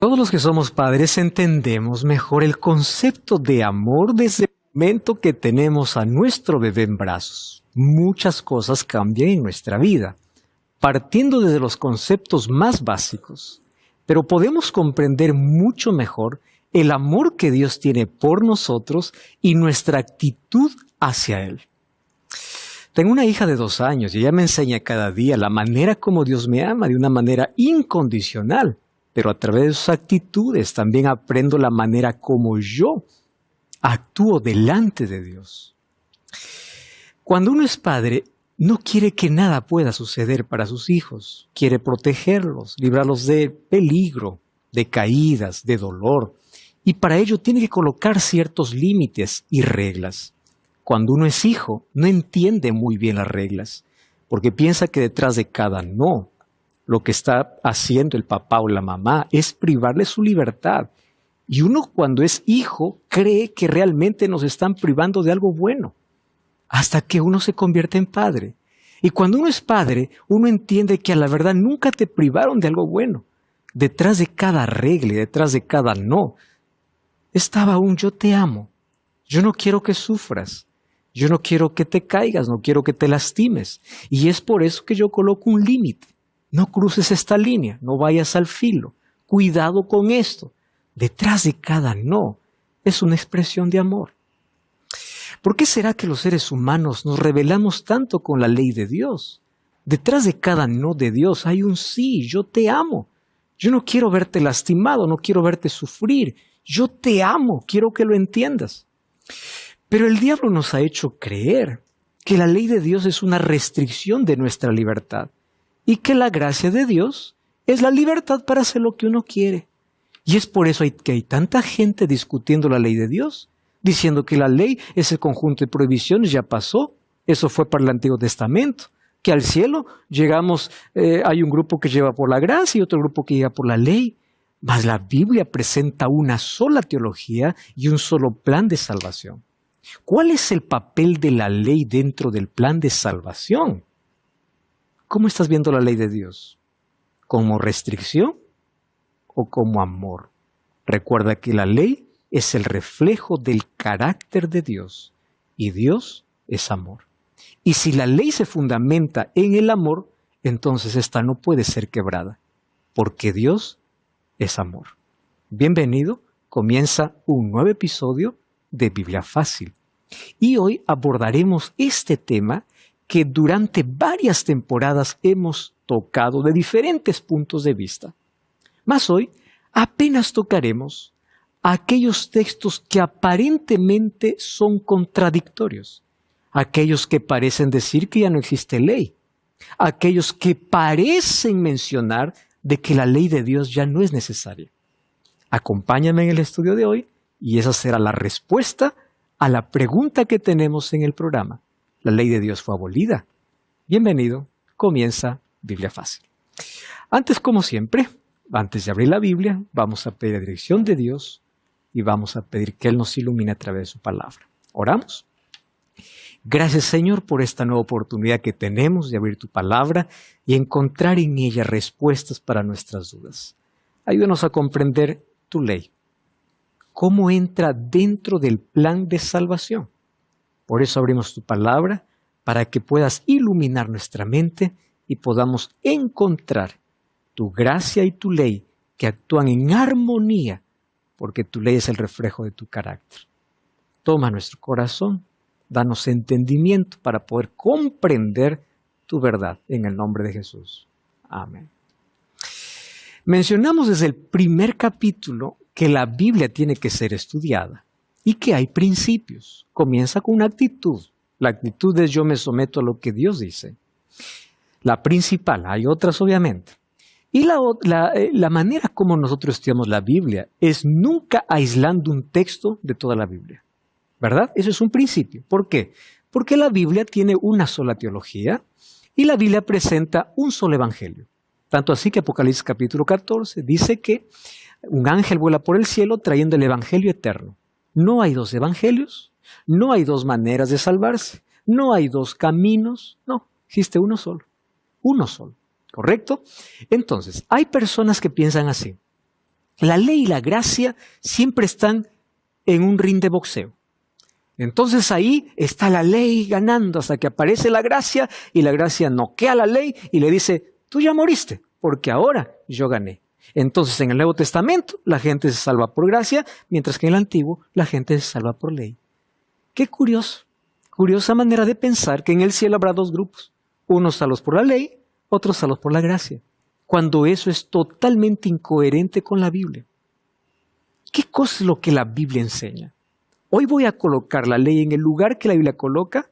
Todos los que somos padres entendemos mejor el concepto de amor desde el momento que tenemos a nuestro bebé en brazos. Muchas cosas cambian en nuestra vida, partiendo desde los conceptos más básicos, pero podemos comprender mucho mejor el amor que Dios tiene por nosotros y nuestra actitud hacia Él. Tengo una hija de 2 años y ella me enseña cada día la manera como Dios me ama de una manera incondicional. Pero a través de sus actitudes también aprendo la manera como yo actúo delante de Dios. Cuando uno es padre, no quiere que nada pueda suceder para sus hijos. Quiere protegerlos, librarlos de peligro, de caídas, de dolor. Y para ello tiene que colocar ciertos límites y reglas. Cuando uno es hijo, no entiende muy bien las reglas, porque piensa que detrás de cada no, lo que está haciendo el papá o la mamá es privarle su libertad. Y uno cuando es hijo cree que realmente nos están privando de algo bueno, hasta que uno se convierte en padre. Y cuando uno es padre, uno entiende que a la verdad nunca te privaron de algo bueno. Detrás de cada regla y detrás de cada no, estaba un yo te amo. Yo no quiero que sufras. Yo no quiero que te caigas, no quiero que te lastimes. Y es por eso que yo coloco un límite. No cruces esta línea, no vayas al filo. Cuidado con esto. Detrás de cada no es una expresión de amor. ¿Por qué será que los seres humanos nos rebelamos tanto con la ley de Dios? Detrás de cada no de Dios hay un sí, yo te amo. Yo no quiero verte lastimado, no quiero verte sufrir. Yo te amo, quiero que lo entiendas. Pero el diablo nos ha hecho creer que la ley de Dios es una restricción de nuestra libertad. Y que la gracia de Dios es la libertad para hacer lo que uno quiere. Y es por eso que hay tanta gente discutiendo la ley de Dios, diciendo que la ley, ese conjunto de prohibiciones ya pasó, eso fue para el Antiguo Testamento, que al cielo llegamos, hay un grupo que lleva por la gracia y otro grupo que llega por la ley. Mas la Biblia presenta una sola teología y un solo plan de salvación. ¿Cuál es el papel de la ley dentro del plan de salvación? ¿Cómo estás viendo la ley de Dios? ¿Como restricción o como amor? Recuerda que la ley es el reflejo del carácter de Dios y Dios es amor. Y si la ley se fundamenta en el amor, entonces esta no puede ser quebrada, porque Dios es amor. Bienvenido, comienza un nuevo episodio de Biblia Fácil. Y hoy abordaremos este tema que durante varias temporadas hemos tocado de diferentes puntos de vista. Mas hoy apenas tocaremos aquellos textos que aparentemente son contradictorios, aquellos que parecen decir que ya no existe ley, aquellos que parecen mencionar de que la ley de Dios ya no es necesaria. Acompáñame en el estudio de hoy y esa será la respuesta a la pregunta que tenemos en el programa. La ley de Dios fue abolida. Bienvenido, comienza Biblia Fácil. Antes, como siempre, antes de abrir la Biblia, vamos a pedir la dirección de Dios y vamos a pedir que Él nos ilumine a través de su palabra. ¿Oramos? Gracias, Señor, por esta nueva oportunidad que tenemos de abrir tu palabra y encontrar en ella respuestas para nuestras dudas. Ayúdanos a comprender tu ley. ¿Cómo entra dentro del plan de salvación? Por eso abrimos tu palabra, para que puedas iluminar nuestra mente y podamos encontrar tu gracia y tu ley que actúan en armonía, porque tu ley es el reflejo de tu carácter. Toma nuestro corazón, danos entendimiento para poder comprender tu verdad en el nombre de Jesús. Amén. Mencionamos desde el primer capítulo que la Biblia tiene que ser estudiada. Y que hay principios. Comienza con una actitud. La actitud es yo me someto a lo que Dios dice. La principal, hay otras obviamente. Y la manera como nosotros estudiamos la Biblia es nunca aislando un texto de toda la Biblia. ¿Verdad? Eso es un principio. ¿Por qué? Porque la Biblia tiene una sola teología y la Biblia presenta un solo evangelio. Tanto así que Apocalipsis capítulo 14 dice que un ángel vuela por el cielo trayendo el evangelio eterno. No hay 2 evangelios, no hay 2 maneras de salvarse, no hay 2 caminos, no, existe uno solo, ¿correcto? Entonces, hay personas que piensan así, La ley y la gracia siempre están en un ring de boxeo. Entonces ahí está la ley ganando hasta que aparece la gracia y la gracia noquea a la ley y le dice, tú ya moriste, porque ahora yo gané. Entonces en el Nuevo Testamento la gente se salva por gracia, mientras que en el Antiguo la gente se salva por ley. Qué curioso, curiosa manera de pensar que en el cielo habrá dos grupos, unos salvos por la ley, otros salvos por la gracia, cuando eso es totalmente incoherente con la Biblia. ¿Qué cosa es lo que la Biblia enseña? Hoy voy a colocar la ley en el lugar que la Biblia coloca,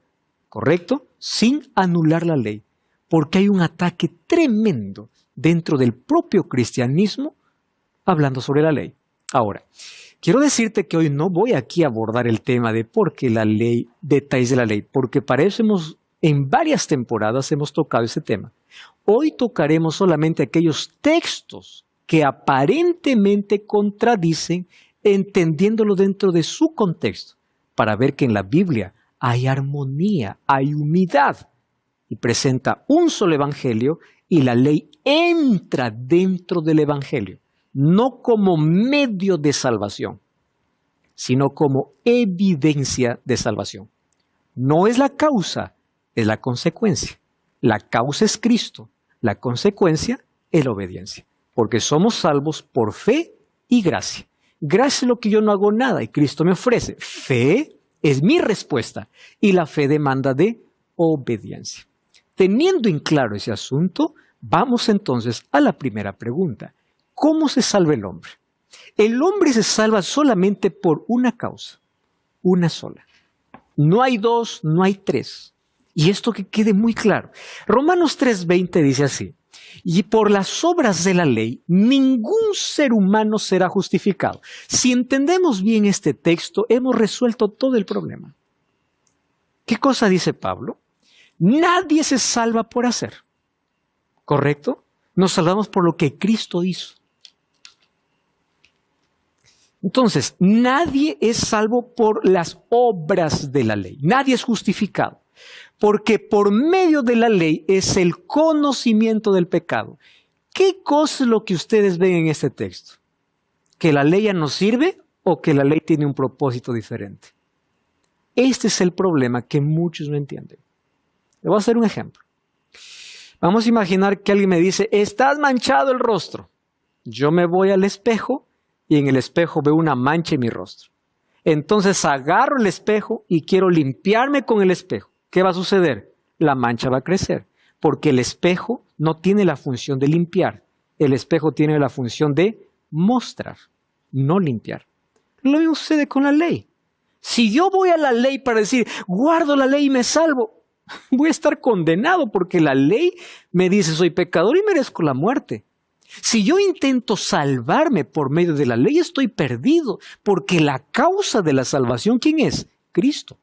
¿correcto? Sin anular la ley, porque hay un ataque tremendo dentro del propio cristianismo hablando sobre la ley. Ahora, quiero decirte que hoy no voy aquí a abordar el tema de por qué la ley, detalles de la ley, porque para eso en varias temporadas hemos tocado ese tema. Hoy tocaremos solamente aquellos textos que aparentemente contradicen, entendiéndolo dentro de su contexto, para ver que en la Biblia hay armonía, hay unidad, y presenta un solo evangelio y la ley entra dentro del evangelio, no como medio de salvación, sino como evidencia de salvación. No es la causa, es la consecuencia. La causa es Cristo, la consecuencia es la obediencia, porque somos salvos por fe y gracia. Gracia es lo que yo no hago nada y Cristo me ofrece. Fe es mi respuesta y la fe demanda de obediencia. Teniendo en claro ese asunto, vamos entonces a la primera pregunta. ¿Cómo se salva el hombre? El hombre se salva solamente por una causa, una sola. No hay dos, no hay tres. Y esto que quede muy claro. Romanos 3:20 dice así, y por las obras de la ley, ningún ser humano será justificado. Si entendemos bien este texto, hemos resuelto todo el problema. ¿Qué cosa dice Pablo? Nadie se salva por hacer. ¿Correcto? Nos salvamos por lo que Cristo hizo. Entonces, nadie es salvo por las obras de la ley. Nadie es justificado. Porque por medio de la ley es el conocimiento del pecado. ¿Qué cosa es lo que ustedes ven en este texto? ¿Que la ley ya no sirve o que la ley tiene un propósito diferente? Este es el problema que muchos no entienden. Le voy a hacer un ejemplo. Vamos a imaginar que alguien me dice, estás manchado el rostro. Yo me voy al espejo y en el espejo veo una mancha en mi rostro. Entonces agarro el espejo y quiero limpiarme con el espejo. ¿Qué va a suceder? La mancha va a crecer, porque el espejo no tiene la función de limpiar. El espejo tiene la función de mostrar, no limpiar. Lo mismo sucede con la ley. Si yo voy a la ley para decir, guardo la ley y me salvo, voy a estar condenado porque la ley me dice soy pecador y merezco la muerte. Si yo intento salvarme por medio de la ley, estoy perdido, porque la causa de la salvación, ¿quién es? Cristo.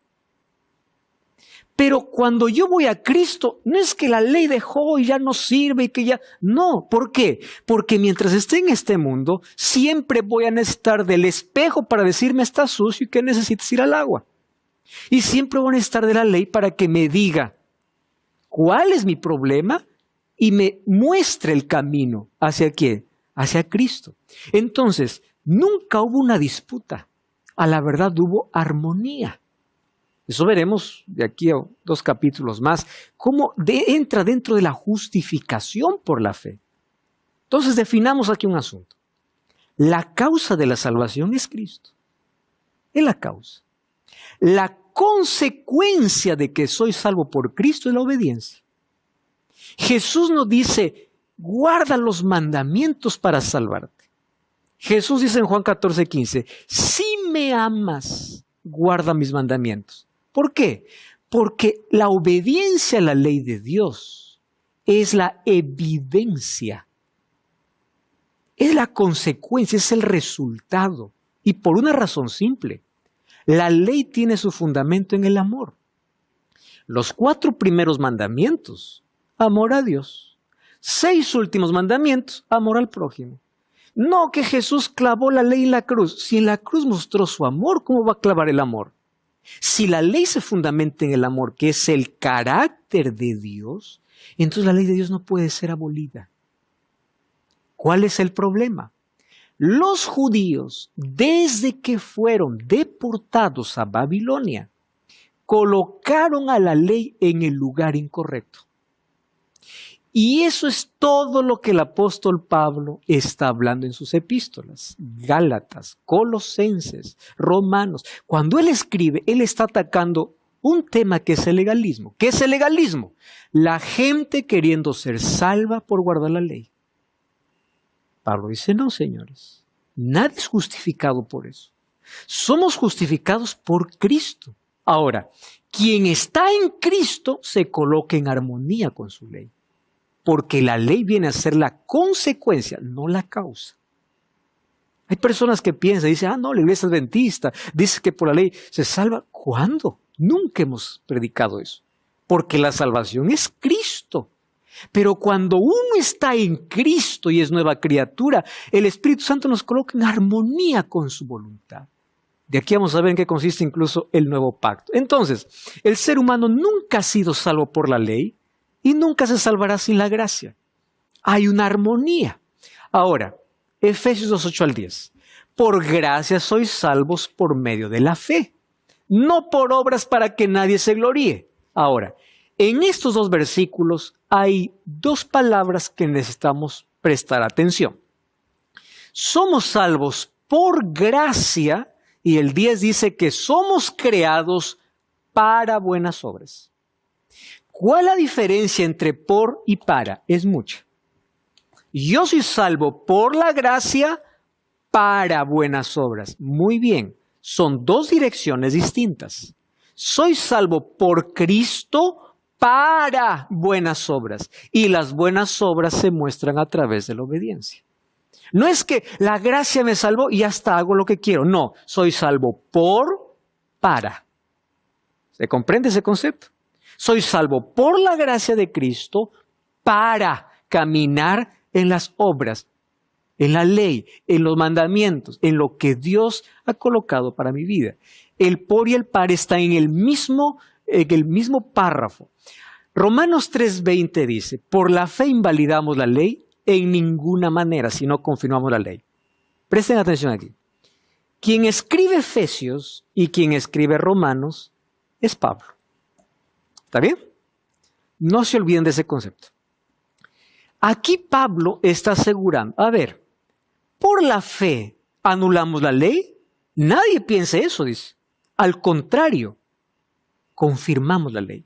Pero cuando yo voy a Cristo, no es que la ley dejó y ya no sirve y que ya... No, ¿por qué? Porque mientras esté en este mundo, siempre voy a necesitar del espejo para decirme está sucio y que necesitas ir al agua. Y siempre voy a necesitar de la ley para que me diga cuál es mi problema y me muestre el camino. ¿Hacia quién? Hacia Cristo. Entonces, nunca hubo una disputa. A la verdad hubo armonía. Eso veremos de aquí a 2 capítulos más, cómo entra dentro de la justificación por la fe. Entonces definamos aquí un asunto. La causa de la salvación es Cristo. Es la causa. La consecuencia de que soy salvo por Cristo es la obediencia. Jesús nos dice, guarda los mandamientos para salvarte. Jesús dice en Juan 14:15, si me amas, guarda mis mandamientos. ¿Por qué? Porque la obediencia a la ley de Dios es la evidencia, es la consecuencia, es el resultado. Y por una razón simple, la ley tiene su fundamento en el amor. Los 4 primeros mandamientos, amor a Dios. 6 últimos mandamientos, amor al prójimo. No que Jesús clavó la ley en la cruz. Si en la cruz mostró su amor, ¿cómo va a clavar el amor? Si la ley se fundamenta en el amor, que es el carácter de Dios, entonces la ley de Dios no puede ser abolida. ¿Cuál es el problema? los judíos, desde que fueron deportados a Babilonia, colocaron a la ley en el lugar incorrecto. Y eso es todo lo que el apóstol Pablo está hablando en sus epístolas. Gálatas, Colosenses, Romanos. Cuando él escribe, él está atacando un tema que es el legalismo. ¿Qué es el legalismo? La gente queriendo ser salva por guardar la ley. Pablo dice, no, señores, nadie es justificado por eso. Somos justificados por Cristo. Ahora, quien está en Cristo se coloca en armonía con su ley. Porque la ley viene a ser la consecuencia, no la causa. Hay personas que piensan, dicen, no, la iglesia adventista dice que por la ley se salva. ¿Cuándo? Nunca hemos predicado eso. Porque la salvación es Cristo. Pero cuando uno está en Cristo y es nueva criatura, el Espíritu Santo nos coloca en armonía con su voluntad. De aquí vamos a ver en qué consiste incluso el nuevo pacto. Entonces, el ser humano nunca ha sido salvo por la ley y nunca se salvará sin la gracia. Hay una armonía. Ahora, Efesios 2:8 al 10. Por gracia sois salvos por medio de la fe, no por obras para que nadie se gloríe. Ahora, en estos dos versículos hay dos palabras que necesitamos prestar atención. Somos salvos por gracia y el 10 dice que somos creados para buenas obras. ¿Cuál es la diferencia entre por y para? Es mucha. Yo soy salvo por la gracia para buenas obras. Muy bien, son dos direcciones distintas. Soy salvo por Cristo para buenas obras. Y las buenas obras se muestran a través de la obediencia. No es que la gracia me salvó y hasta hago lo que quiero. No, soy salvo para. ¿Se comprende ese concepto? Soy salvo por la gracia de Cristo para caminar en las obras, en la ley, en los mandamientos, en lo que Dios ha colocado para mi vida. El por y el para están en el mismo párrafo. Romanos 3:20 dice, por la fe invalidamos la ley en ninguna manera si no confirmamos la ley. Presten atención aquí. Quien escribe Efesios y quien escribe Romanos es Pablo. ¿Está bien? No se olviden de ese concepto. Aquí Pablo está asegurando, a ver, por la fe anulamos la ley. Nadie piensa eso, dice. Al contrario, confirmamos la ley.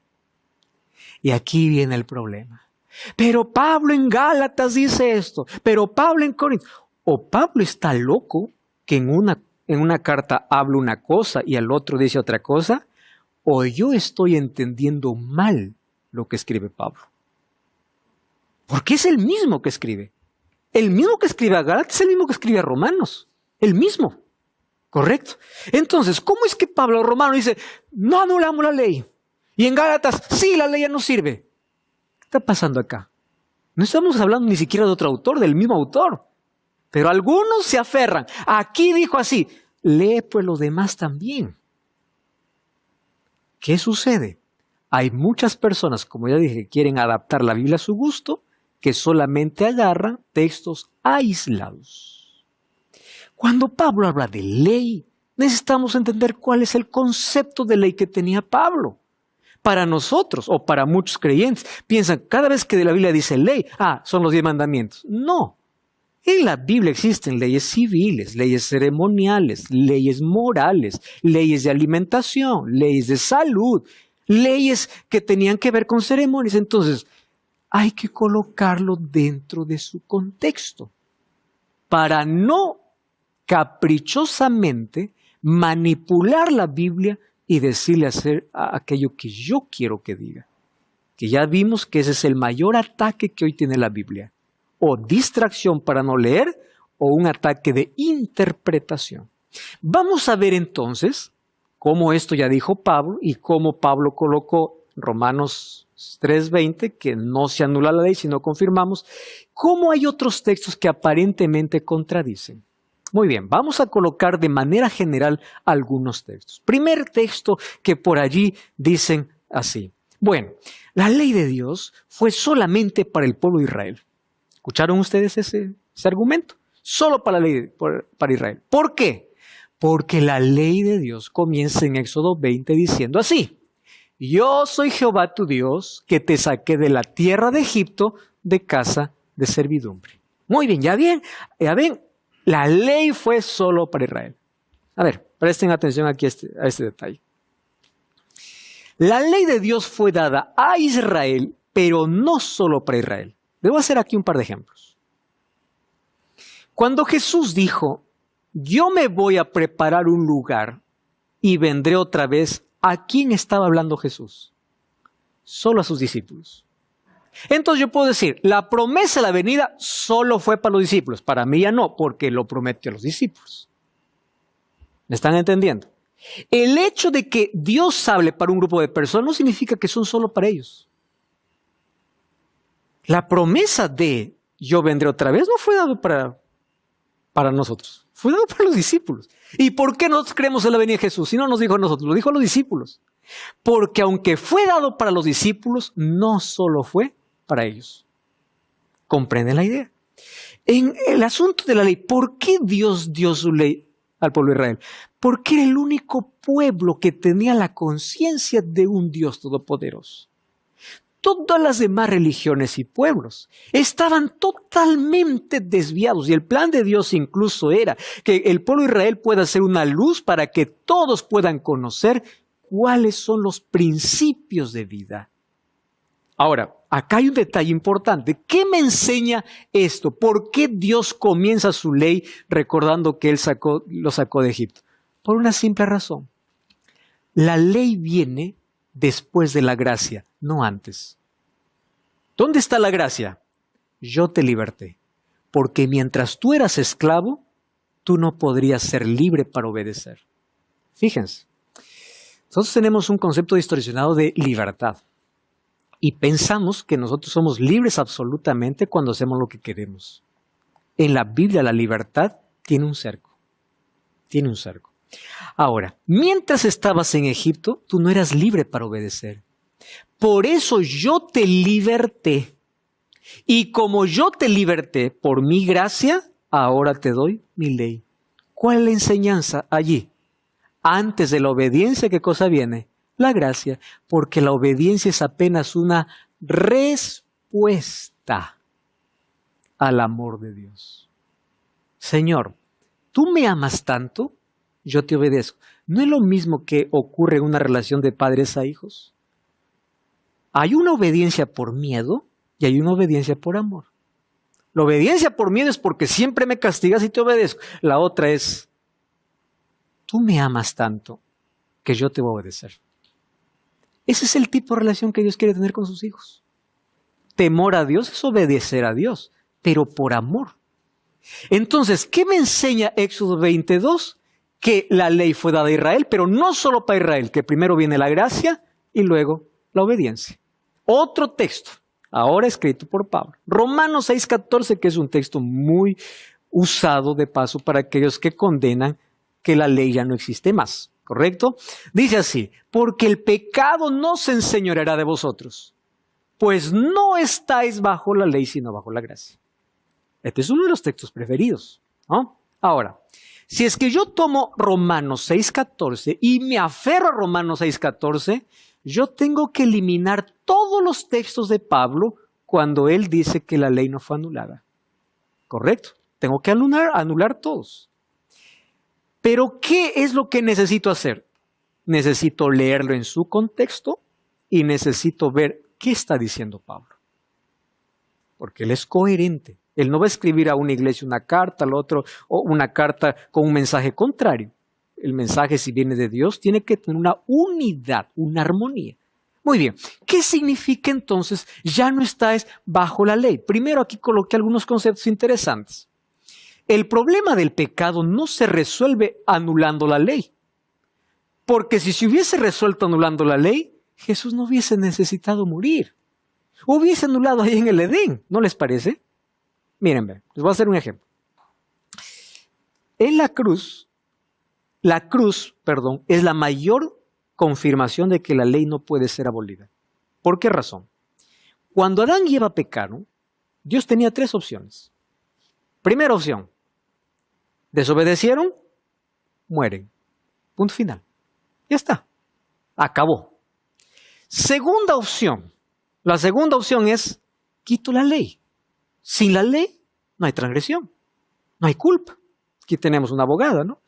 Y aquí viene el problema. Pero Pablo en Gálatas dice esto, pero Pablo en Corinto. O Pablo está loco que en una carta habla una cosa y al otro dice otra cosa, o yo estoy entendiendo mal lo que escribe Pablo. Porque es el mismo que escribe. El mismo que escribe a Gálatas es el mismo que escribe a Romanos. El mismo. ¿Correcto? Entonces, ¿cómo es que Pablo Romano dice, no anulamos la ley? Y en Gálatas, sí, la ley ya no sirve. ¿Qué está pasando acá? No estamos hablando ni siquiera de otro autor, del mismo autor. Pero algunos se aferran. Aquí dijo así. Lee pues los demás también. ¿Qué sucede? Hay muchas personas, como ya dije, que quieren adaptar la Biblia a su gusto, que solamente agarran textos aislados. Cuando Pablo habla de ley, necesitamos entender cuál es el concepto de ley que tenía Pablo. Para nosotros, o para muchos creyentes, piensan, cada vez que de la Biblia dice ley, son los 10 mandamientos. No. En la Biblia existen leyes civiles, leyes ceremoniales, leyes morales, leyes de alimentación, leyes de salud, leyes que tenían que ver con ceremonias. Entonces, hay que colocarlo dentro de su contexto para no caprichosamente manipular la Biblia y decirle hacer aquello que yo quiero que diga. Que ya vimos que ese es el mayor ataque que hoy tiene la Biblia. O distracción para no leer, o un ataque de interpretación. Vamos a ver entonces cómo esto ya dijo Pablo y cómo Pablo colocó Romanos 3:20, que no se anula la ley, sino confirmamos, cómo hay otros textos que aparentemente contradicen. Muy bien, vamos a colocar de manera general algunos textos. Primer texto que por allí dicen así. Bueno, la ley de Dios fue solamente para el pueblo de Israel. ¿Escucharon ustedes ese argumento? Solo para la ley, para Israel. ¿Por qué? Porque la ley de Dios comienza en Éxodo 20 diciendo así: yo soy Jehová tu Dios, que te saqué de la tierra de Egipto, de casa de servidumbre. Muy bien, ya ven, la ley fue solo para Israel. A ver, presten atención aquí a este detalle. La ley de Dios fue dada a Israel, pero no solo para Israel. Debo hacer aquí un par de ejemplos. Cuando Jesús dijo, yo me voy a preparar un lugar y vendré otra vez, ¿a quién estaba hablando Jesús? Solo a sus discípulos. Entonces yo puedo decir, la promesa de la venida solo fue para los discípulos. Para mí ya no, porque lo prometió a los discípulos. ¿Me están entendiendo? El hecho de que Dios hable para un grupo de personas no significa que son solo para ellos. La promesa de yo vendré otra vez no fue dado para nosotros. Fue dado para los discípulos. ¿Y por qué nosotros creemos en la venida de Jesús? Si no nos dijo a nosotros, lo dijo a los discípulos. Porque aunque fue dado para los discípulos, no solo fue para ellos. ¿Comprenden la idea? En el asunto de la ley, ¿por qué Dios dio su ley al pueblo de Israel? Porque era el único pueblo que tenía la conciencia de un Dios todopoderoso. Todas las demás religiones y pueblos estaban totalmente desviados y el plan de Dios incluso era que el pueblo de Israel pueda ser una luz para que todos puedan conocer cuáles son los principios de vida. Ahora, acá hay un detalle importante. ¿Qué me enseña esto? ¿Por qué Dios comienza su ley recordando que Él lo sacó de Egipto? Por una simple razón. La ley viene después de la gracia, no antes. ¿Dónde está la gracia? Yo te liberté, porque mientras tú eras esclavo, tú no podrías ser libre para obedecer. Fíjense, nosotros tenemos un concepto distorsionado de libertad y pensamos que nosotros somos libres absolutamente cuando hacemos lo que queremos. En la Biblia la libertad tiene un cerco, Ahora, mientras estabas en Egipto, tú no eras libre para obedecer. Por eso yo te liberté. Y como yo te liberté por mi gracia, ahora te doy mi ley. ¿Cuál es la enseñanza allí? Antes de la obediencia, ¿qué cosa viene? La gracia. Porque la obediencia es apenas una respuesta al amor de Dios. Señor, tú me amas tanto, yo te obedezco. ¿No es lo mismo que ocurre en una relación de padres a hijos? Hay una obediencia por miedo y hay una obediencia por amor. La obediencia por miedo es porque siempre me castigas y te obedezco. La otra es, tú me amas tanto que yo te voy a obedecer. Ese es el tipo de relación que Dios quiere tener con sus hijos. Temor a Dios es obedecer a Dios, pero por amor. Entonces, ¿qué me enseña Éxodo 22? Que la ley fue dada a Israel, pero no solo para Israel, que primero viene la gracia y luego la obediencia. Otro texto, ahora escrito por Pablo. Romanos 6:14, que es un texto muy usado de paso para aquellos que condenan que la ley ya no existe más. ¿Correcto? Dice así, porque el pecado no se enseñoreará de vosotros, pues no estáis bajo la ley, sino bajo la gracia. Este es uno de los textos preferidos, ¿no? Ahora, si es que yo tomo Romanos 6:14 y me aferro a Romanos 6:14, yo tengo que eliminar todos los textos de Pablo cuando él dice que la ley no fue anulada. ¿Correcto? Tengo que anular todos. Pero, ¿qué es lo que necesito hacer? Necesito leerlo en su contexto y necesito ver qué está diciendo Pablo. Porque él es coherente. Él no va a escribir a una iglesia una carta, al otro, o una carta con un mensaje contrario. El mensaje, si viene de Dios, tiene que tener una unidad, una armonía. Muy bien, ¿qué significa entonces ya no estáis bajo la ley? Primero aquí coloqué algunos conceptos interesantes. El problema del pecado no se resuelve anulando la ley. Porque si se hubiese resuelto anulando la ley, Jesús no hubiese necesitado morir. Hubiese anulado ahí en el Edén, ¿no les parece? Miren, les voy a hacer un ejemplo. En la cruz, es la mayor confirmación de que la ley no puede ser abolida. ¿Por qué razón? Cuando Adán y Eva pecaron, Dios tenía tres opciones. Primera opción, Desobedecieron, mueren. Punto final. Ya está. Acabó. Segunda opción. La segunda opción es, quito la ley. Sin la ley no hay transgresión, no hay culpa. Aquí tenemos una abogada, ¿no?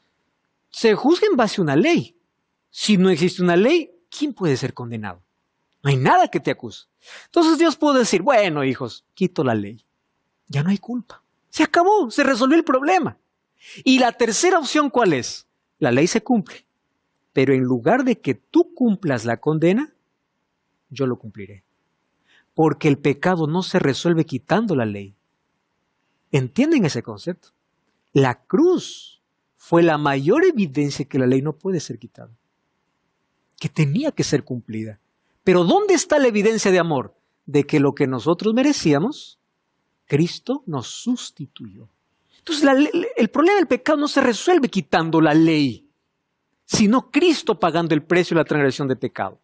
Se juzga en base a una ley. Si no existe una ley, ¿quién puede ser condenado? No hay nada que te acuse. Entonces Dios puede decir, bueno, hijos, quito la ley. Ya no hay culpa. Se acabó, se resolvió el problema. Y la tercera opción, ¿cuál es? La ley se cumple. Pero en lugar de que tú cumplas la condena, yo lo cumpliré. Porque el pecado no se resuelve quitando la ley. ¿Entienden ese concepto? La cruz fue la mayor evidencia que la ley no puede ser quitada, que tenía que ser cumplida. Pero ¿dónde está la evidencia de amor? De que lo que nosotros merecíamos, Cristo nos sustituyó. Entonces el problema del pecado no se resuelve quitando la ley, sino Cristo pagando el precio de la transgresión de pecado.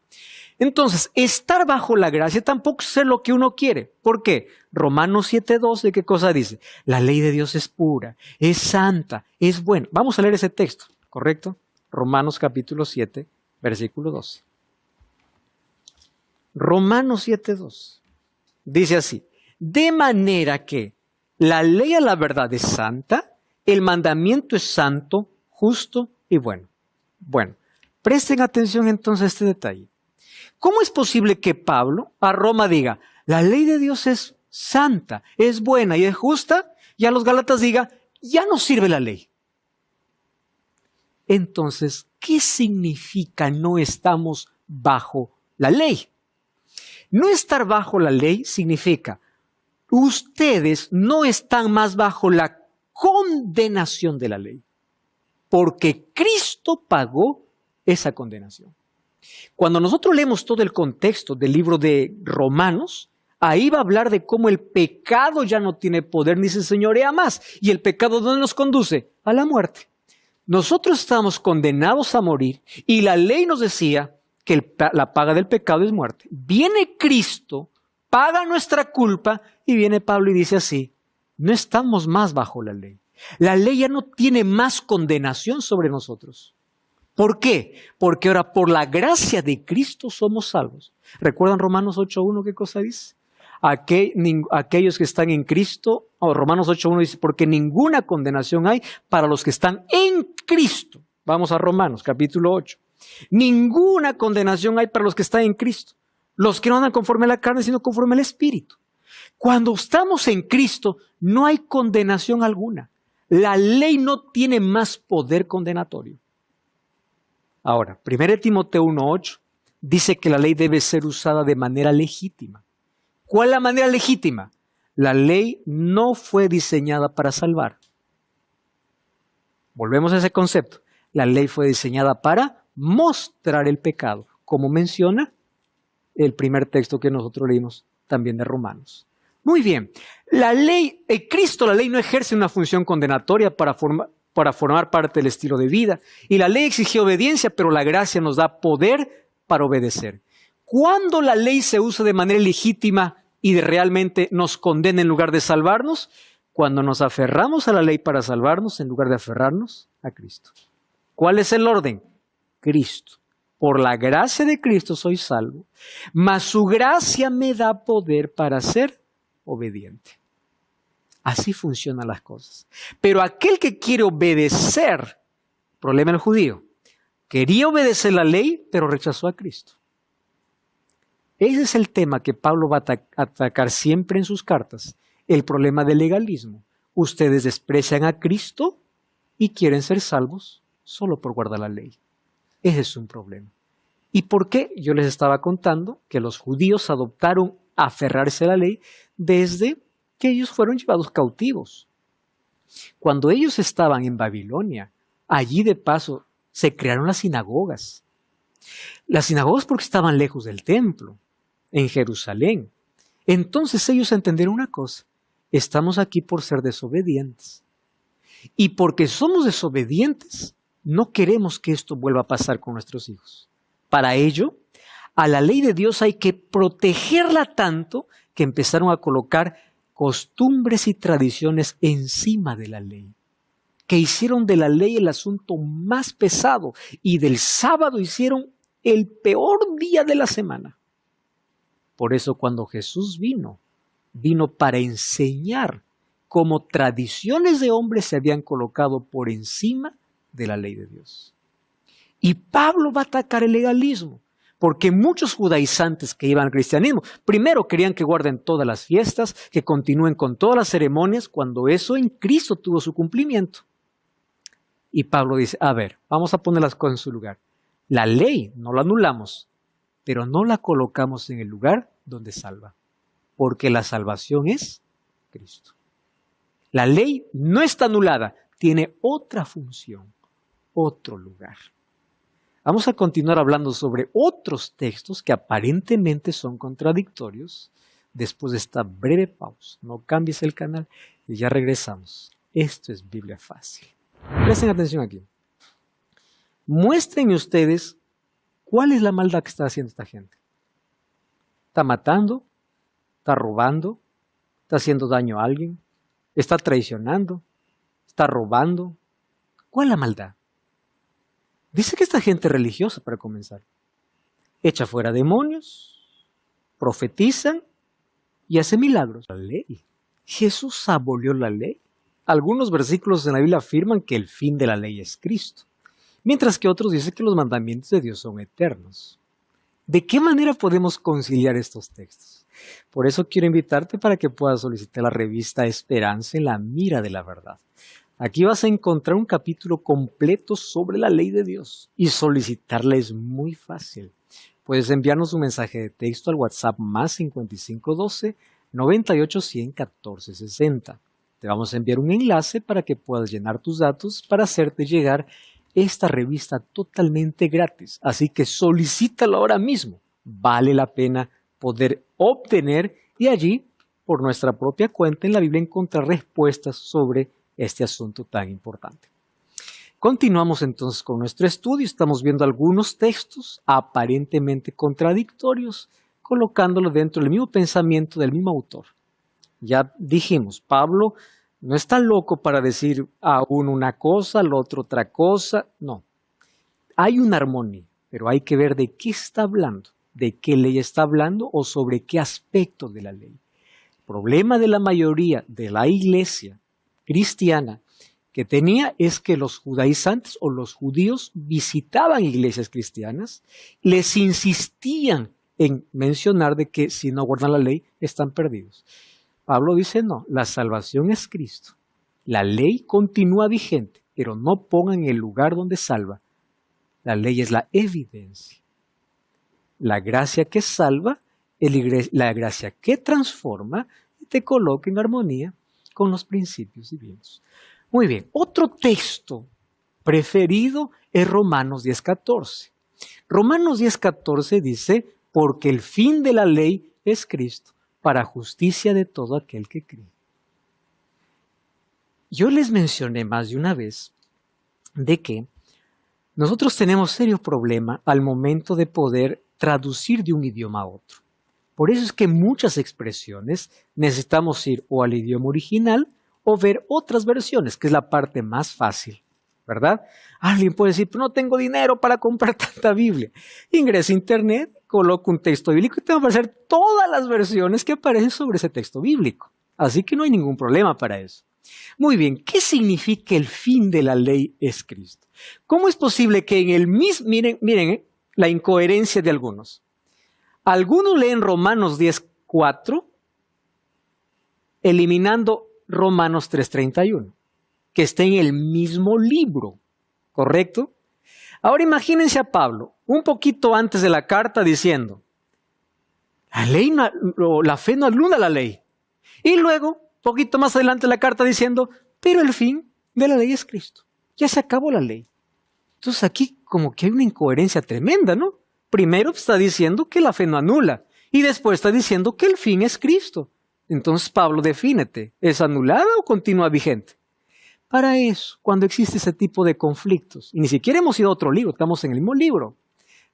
Entonces, estar bajo la gracia tampoco es ser lo que uno quiere. ¿Por qué? Romanos 7:12, ¿qué cosa dice? La ley de Dios es pura, es santa, es buena. Vamos a leer ese texto, ¿correcto? Romanos capítulo 7, versículo 12. Romanos 7:12. Dice así, de manera que la ley a la verdad es santa, el mandamiento es santo, justo y bueno. Bueno, presten atención entonces a este detalle. ¿Cómo es posible que Pablo a Roma diga, la ley de Dios es santa, es buena y es justa, y a los Gálatas diga, ya no sirve la ley? Entonces, ¿qué significa no estamos bajo la ley? No estar bajo la ley significa, ustedes no están más bajo la condenación de la ley, porque Cristo pagó esa condenación. Cuando nosotros leemos todo el contexto del libro de Romanos, ahí va a hablar de cómo el pecado ya no tiene poder ni se señorea más. ¿Y el pecado dónde nos conduce? A la muerte. Nosotros estábamos condenados a morir y la ley nos decía que la paga del pecado es muerte. Viene Cristo, paga nuestra culpa y viene Pablo y dice así, no estamos más bajo la ley. La ley ya no tiene más condenación sobre nosotros. ¿Por qué? Porque ahora por la gracia de Cristo somos salvos. ¿Recuerdan Romanos 8.1 qué cosa dice? Aquellos que están en Cristo, Romanos 8.1 dice, porque ninguna condenación hay para los que están en Cristo. Vamos a Romanos capítulo 8. Ninguna condenación hay para los que están en Cristo. Los que no andan conforme a la carne, sino conforme al Espíritu. Cuando estamos en Cristo, no hay condenación alguna. La ley no tiene más poder condenatorio. Ahora, 1 Timoteo 1:8 dice que la ley debe ser usada de manera legítima. ¿Cuál es la manera legítima? La ley no fue diseñada para salvar. Volvemos a ese concepto. La ley fue diseñada para mostrar el pecado, como menciona el primer texto que nosotros leímos también de Romanos. Muy bien, la ley no ejerce una función condenatoria para formar parte del estilo de vida. Y la ley exige obediencia, pero la gracia nos da poder para obedecer. ¿Cuándo la ley se usa de manera legítima y realmente nos condena en lugar de salvarnos? Cuando nos aferramos a la ley para salvarnos en lugar de aferrarnos a Cristo. ¿Cuál es el orden? Cristo. Por la gracia de Cristo soy salvo, mas su gracia me da poder para ser obediente. Así funcionan las cosas. Pero aquel que quiere obedecer, problema del judío, quería obedecer la ley, pero rechazó a Cristo. Ese es el tema que Pablo va a atacar siempre en sus cartas, el problema del legalismo. Ustedes desprecian a Cristo y quieren ser salvos solo por guardar la ley. Ese es un problema. ¿Y por qué? Yo les estaba contando que los judíos adoptaron aferrarse a la ley desde que ellos fueron llevados cautivos. Cuando ellos estaban en Babilonia, allí de paso se crearon las sinagogas. Las sinagogas porque estaban lejos del templo, en Jerusalén. Entonces ellos entendieron una cosa, estamos aquí por ser desobedientes. Y porque somos desobedientes, no queremos que esto vuelva a pasar con nuestros hijos. Para ello, a la ley de Dios hay que protegerla tanto que empezaron a colocar costumbres y tradiciones encima de la ley. que hicieron de la ley el asunto más pesado y del sábado hicieron el peor día de la semana. Por eso cuando Jesús vino para enseñar cómo tradiciones de hombres se habían colocado por encima de la ley de Dios. Y Pablo va a atacar el legalismo, porque muchos judaizantes que iban al cristianismo, primero querían que guarden todas las fiestas, que continúen con todas las ceremonias, cuando eso en Cristo tuvo su cumplimiento. Y Pablo dice, a ver, vamos a poner las cosas en su lugar. La ley no la anulamos, pero no la colocamos en el lugar donde salva, porque la salvación es Cristo. La ley no está anulada, tiene otra función, otro lugar. Vamos a continuar hablando sobre otros textos que aparentemente son contradictorios después de esta breve pausa. No cambies el canal y ya regresamos. Esto es Biblia Fácil. Presten atención aquí. Muéstrenme ustedes cuál es la maldad que está haciendo esta gente. ¿Está matando? ¿Está robando? ¿Está haciendo daño a alguien? ¿Está traicionando? ¿Está robando? ¿Cuál es la maldad? Dice que esta gente religiosa, para comenzar, echa fuera demonios, profetizan y hace milagros. La ley. Jesús abolió la ley. Algunos versículos en la Biblia afirman que el fin de la ley es Cristo, mientras que otros dicen que los mandamientos de Dios son eternos. ¿De qué manera podemos conciliar estos textos? Por eso quiero invitarte para que puedas solicitar la revista Esperanza en la mira de la verdad. Aquí vas a encontrar un capítulo completo sobre la ley de Dios y solicitarla es muy fácil. Puedes enviarnos un mensaje de texto al WhatsApp más 5512 98 100 14 60. Te vamos a enviar un enlace para que puedas llenar tus datos para hacerte llegar esta revista totalmente gratis. Así que solicítalo ahora mismo. Vale la pena poder obtener y allí, por nuestra propia cuenta en la Biblia, encontrar respuestas sobre este asunto tan importante. Continuamos entonces con nuestro estudio. Estamos viendo algunos textos aparentemente contradictorios, colocándolo dentro del mismo pensamiento del mismo autor. Ya dijimos, Pablo no está loco para decir a uno una cosa, al otro otra cosa. No, hay una armonía, pero hay que ver de qué está hablando, de qué ley está hablando o sobre qué aspecto de la ley. El problema de la mayoría de la iglesia cristiana que tenía es que los judaizantes o los judíos visitaban iglesias cristianas, les insistían en mencionar de que si no guardan la ley están perdidos. Pablo dice no, la salvación es Cristo. La ley continúa vigente, pero no pongan en el lugar donde salva. La ley es la evidencia. La gracia que salva, la gracia que transforma y te coloca en armonía con los principios divinos. Muy bien, otro texto preferido es Romanos 10:14. Romanos 10:14 dice, porque el fin de la ley es Cristo, para justicia de todo aquel que cree. Yo les mencioné más de una vez de que nosotros tenemos serio problema al momento de poder traducir de un idioma a otro. Por eso es que muchas expresiones necesitamos ir o al idioma original o ver otras versiones, que es la parte más fácil, ¿verdad? Alguien puede decir, pero no tengo dinero para comprar tanta Biblia. Ingresa a internet, coloca un texto bíblico y te van a aparecer todas las versiones que aparecen sobre ese texto bíblico. Así que no hay ningún problema para eso. Muy bien, ¿qué significa el fin de la ley es Cristo? ¿Cómo es posible que en el mismo, miren la incoherencia de algunos? Algunos leen Romanos 10:4, eliminando Romanos 3:31, que está en el mismo libro, ¿correcto? Ahora imagínense a Pablo, un poquito antes de la carta, diciendo, la fe no anula la ley. Y luego, poquito más adelante la carta diciendo, pero el fin de la ley es Cristo. Ya se acabó la ley. Entonces aquí como que hay una incoherencia tremenda, ¿no? Primero está diciendo que la fe no anula y después está diciendo que el fin es Cristo. Entonces Pablo, defínete, ¿es anulada o continúa vigente? Para eso, cuando existe ese tipo de conflictos, y ni siquiera hemos ido a otro libro, estamos en el mismo libro,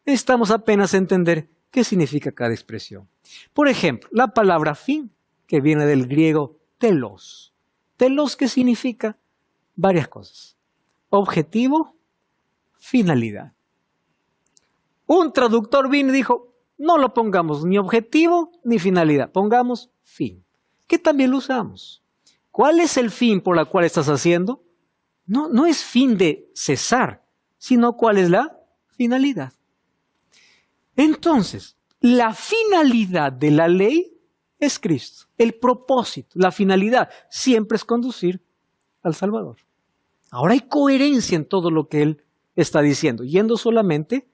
necesitamos apenas entender qué significa cada expresión. Por ejemplo, la palabra fin, que viene del griego telos. ¿Telos qué significa? varias cosas. Objetivo, finalidad. Un traductor vino y dijo, no lo pongamos ni objetivo ni finalidad, pongamos fin, que también lo usamos. ¿Cuál es el fin por el cual estás haciendo? No es fin de cesar, sino cuál es la finalidad. Entonces, la finalidad de la ley es Cristo. El propósito, la finalidad, siempre es conducir al Salvador. Ahora hay coherencia en todo lo que él está diciendo, yendo solamente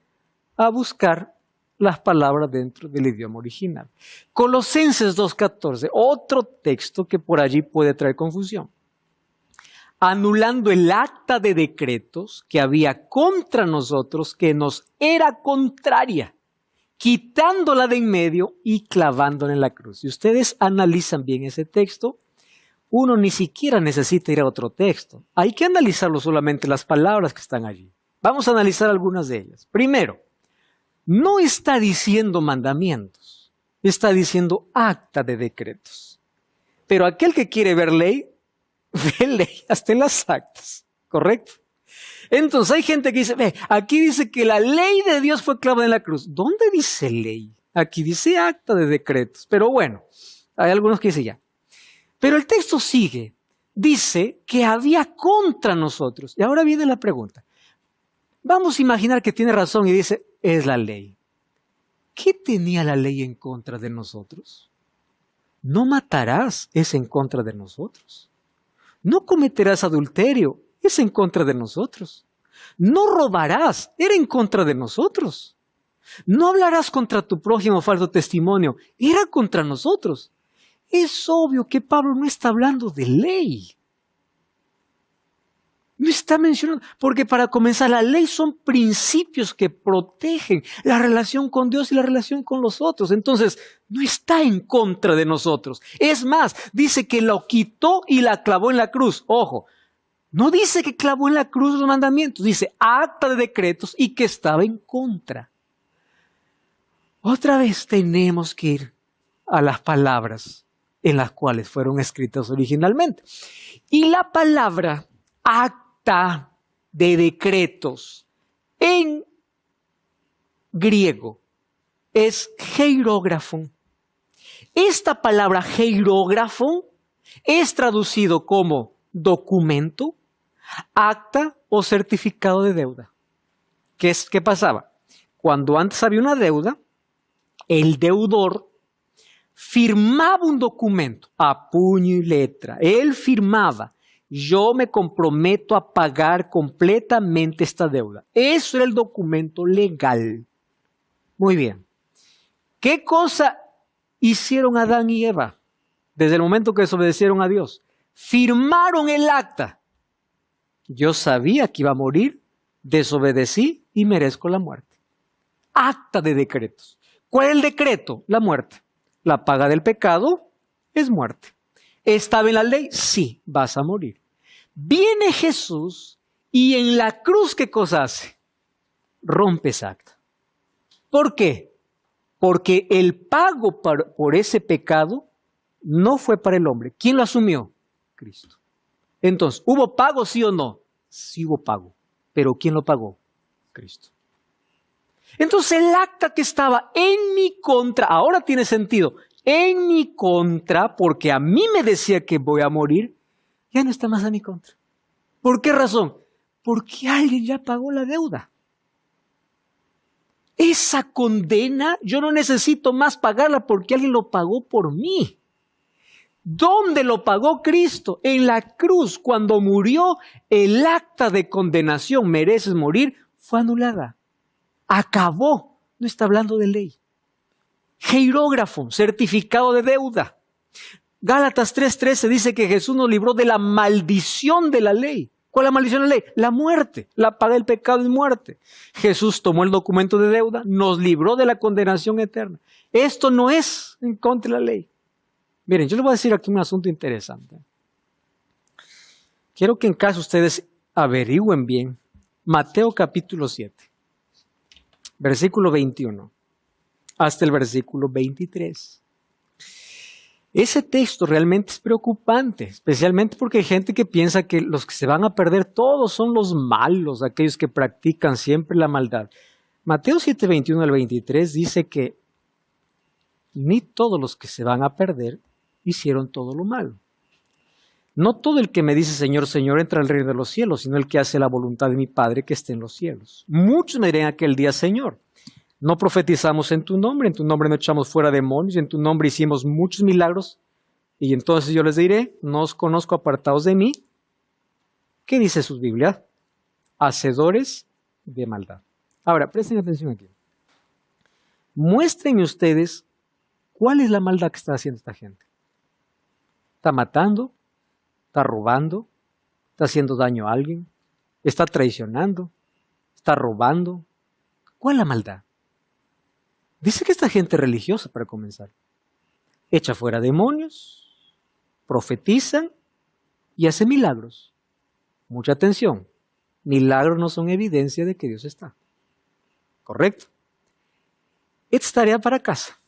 a buscar las palabras dentro del idioma original. Colosenses 2:14, otro texto que por allí puede traer confusión. Anulando el acta de decretos que había contra nosotros, que nos era contraria, quitándola de en medio y clavándola en la cruz. Si ustedes analizan bien ese texto, uno ni siquiera necesita ir a otro texto. Hay que analizarlo solamente las palabras que están allí. Vamos a analizar algunas de ellas. Primero, no está diciendo mandamientos, está diciendo acta de decretos. Pero aquel que quiere ver ley, ve ley hasta en las actas, ¿correcto? Entonces hay gente que dice, ve, aquí dice que la ley de Dios fue clavada en la cruz. ¿Dónde dice ley? Aquí dice acta de decretos. Pero bueno, hay algunos que dicen ya. Pero el texto sigue, dice que había contra nosotros. Y ahora viene la pregunta. Vamos a imaginar que tiene razón y dice, es la ley. ¿Qué tenía la ley en contra de nosotros? No matarás, es en contra de nosotros. No cometerás adulterio, es en contra de nosotros. No robarás, era en contra de nosotros. No hablarás contra tu prójimo falso testimonio, era contra nosotros. Es obvio que Pablo no está hablando de ley. No está mencionando, porque para comenzar, la ley son principios que protegen la relación con Dios y la relación con los otros. Entonces, no está en contra de nosotros. Es más, dice que lo quitó y la clavó en la cruz. Ojo, no dice que clavó en la cruz los mandamientos, dice acta de decretos y que estaba en contra. Otra vez tenemos que ir a las palabras en las cuales fueron escritas originalmente. Y la palabra acta de decretos en griego es hierógrafo. Esta palabra hierógrafo es traducido como documento, acta o certificado de deuda. ¿Qué pasaba? Cuando antes había una deuda, el deudor firmaba un documento a puño y letra. Él firmaba, yo me comprometo a pagar completamente esta deuda. Eso era el documento legal. Muy bien. ¿Qué cosa hicieron Adán y Eva desde el momento que desobedecieron a Dios? Firmaron el acta. Yo sabía que iba a morir, desobedecí y merezco la muerte. Acta de decretos. ¿Cuál es el decreto? La muerte. La paga del pecado es muerte. ¿Estaba en la ley? Sí, vas a morir. Viene Jesús y en la cruz, ¿qué cosa hace? Rompe esa acta. ¿Por qué? Porque el pago por ese pecado no fue para el hombre. ¿Quién lo asumió? Cristo. Entonces, ¿hubo pago sí o no? Sí hubo pago. ¿Pero quién lo pagó? Cristo. Entonces el acta que estaba en mi contra, ahora tiene sentido, en mi contra, porque a mí me decía que voy a morir, ya no está más en mi contra. ¿Por qué razón? Porque alguien ya pagó la deuda. Esa condena yo no necesito más pagarla porque alguien lo pagó por mí. ¿Dónde lo pagó Cristo? En la cruz, cuando murió, el acta de condenación, mereces morir, fue anulada. Acabó, no está hablando de ley. Hierógrafo, certificado de deuda. Gálatas 3:13 dice que Jesús nos libró de la maldición de la ley. ¿Cuál es la maldición de la ley? La muerte. La paga del pecado es muerte. Jesús tomó el documento de deuda, nos libró de la condenación eterna. Esto no es en contra de la ley. Miren, yo les voy a decir aquí un asunto interesante. Quiero que en caso ustedes averigüen bien Mateo capítulo 7. Versículo 21 hasta el versículo 23. Ese texto realmente es preocupante, especialmente porque hay gente que piensa que los que se van a perder todos son los malos, aquellos que practican siempre la maldad. Mateo 7, 21 al 23 dice que ni todos los que se van a perder hicieron todo lo malo. No todo el que me dice Señor, Señor entra al reino de los cielos, sino el que hace la voluntad de mi Padre que esté en los cielos. Muchos me dirán aquel día, Señor, no profetizamos en tu nombre no echamos fuera demonios, en tu nombre hicimos muchos milagros. Y entonces yo les diré, no os conozco, apartados de mí. ¿Qué dice su Biblia? Hacedores de maldad. Ahora, presten atención aquí. Muéstrenme ustedes cuál es la maldad que está haciendo esta gente. ¿Está matando? ¿Está robando? ¿Está haciendo daño a alguien? ¿Está traicionando? ¿Está robando? ¿Cuál es la maldad? Dice que esta gente religiosa, para comenzar, echa fuera demonios, profetizan y hace milagros. Mucha atención, milagros no son evidencia de que Dios está. ¿Correcto? Esta es tarea para casa.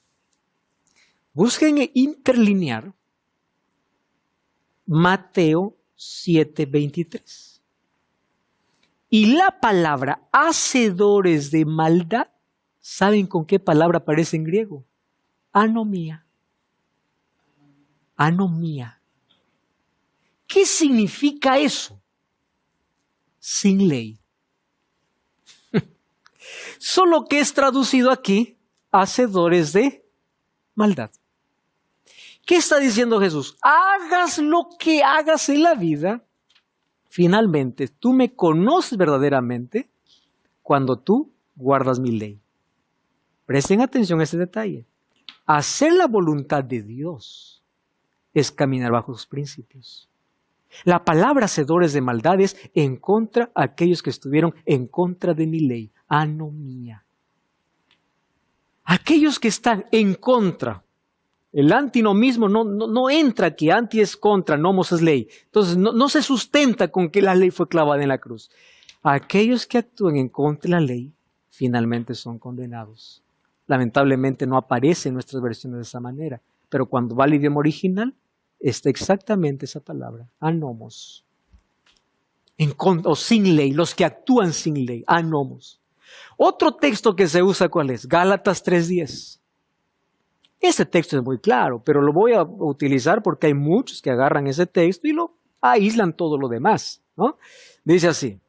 Busquen interlinear Mateo 7:23. Y la palabra hacedores de maldad, ¿saben con qué palabra aparece en griego? Anomía. Anomía. ¿Qué significa eso? Sin ley. Solo que es traducido aquí, hacedores de maldad. ¿Qué está diciendo Jesús? Hagas lo que hagas en la vida, finalmente tú me conoces verdaderamente cuando tú guardas mi ley. Presten atención a este detalle. Hacer la voluntad de Dios es caminar bajo sus principios. La palabra hacedores de maldad es en contra a aquellos que estuvieron en contra de mi ley. Anomía. Aquellos que están en contra. El antinomismo no entra aquí. Anti es contra, nomos es ley. Entonces no se sustenta con que la ley fue clavada en la cruz. Aquellos que actúan en contra de la ley finalmente son condenados. Lamentablemente no aparece en nuestras versiones de esa manera. Pero cuando va al idioma original, está exactamente esa palabra. Anomos. O sin ley. Los que actúan sin ley. Anomos. Otro texto que se usa, ¿cuál es? Gálatas 3:10. Ese texto es muy claro, pero lo voy a utilizar porque hay muchos que agarran ese texto y lo aíslan todo lo demás, ¿no? Dice así,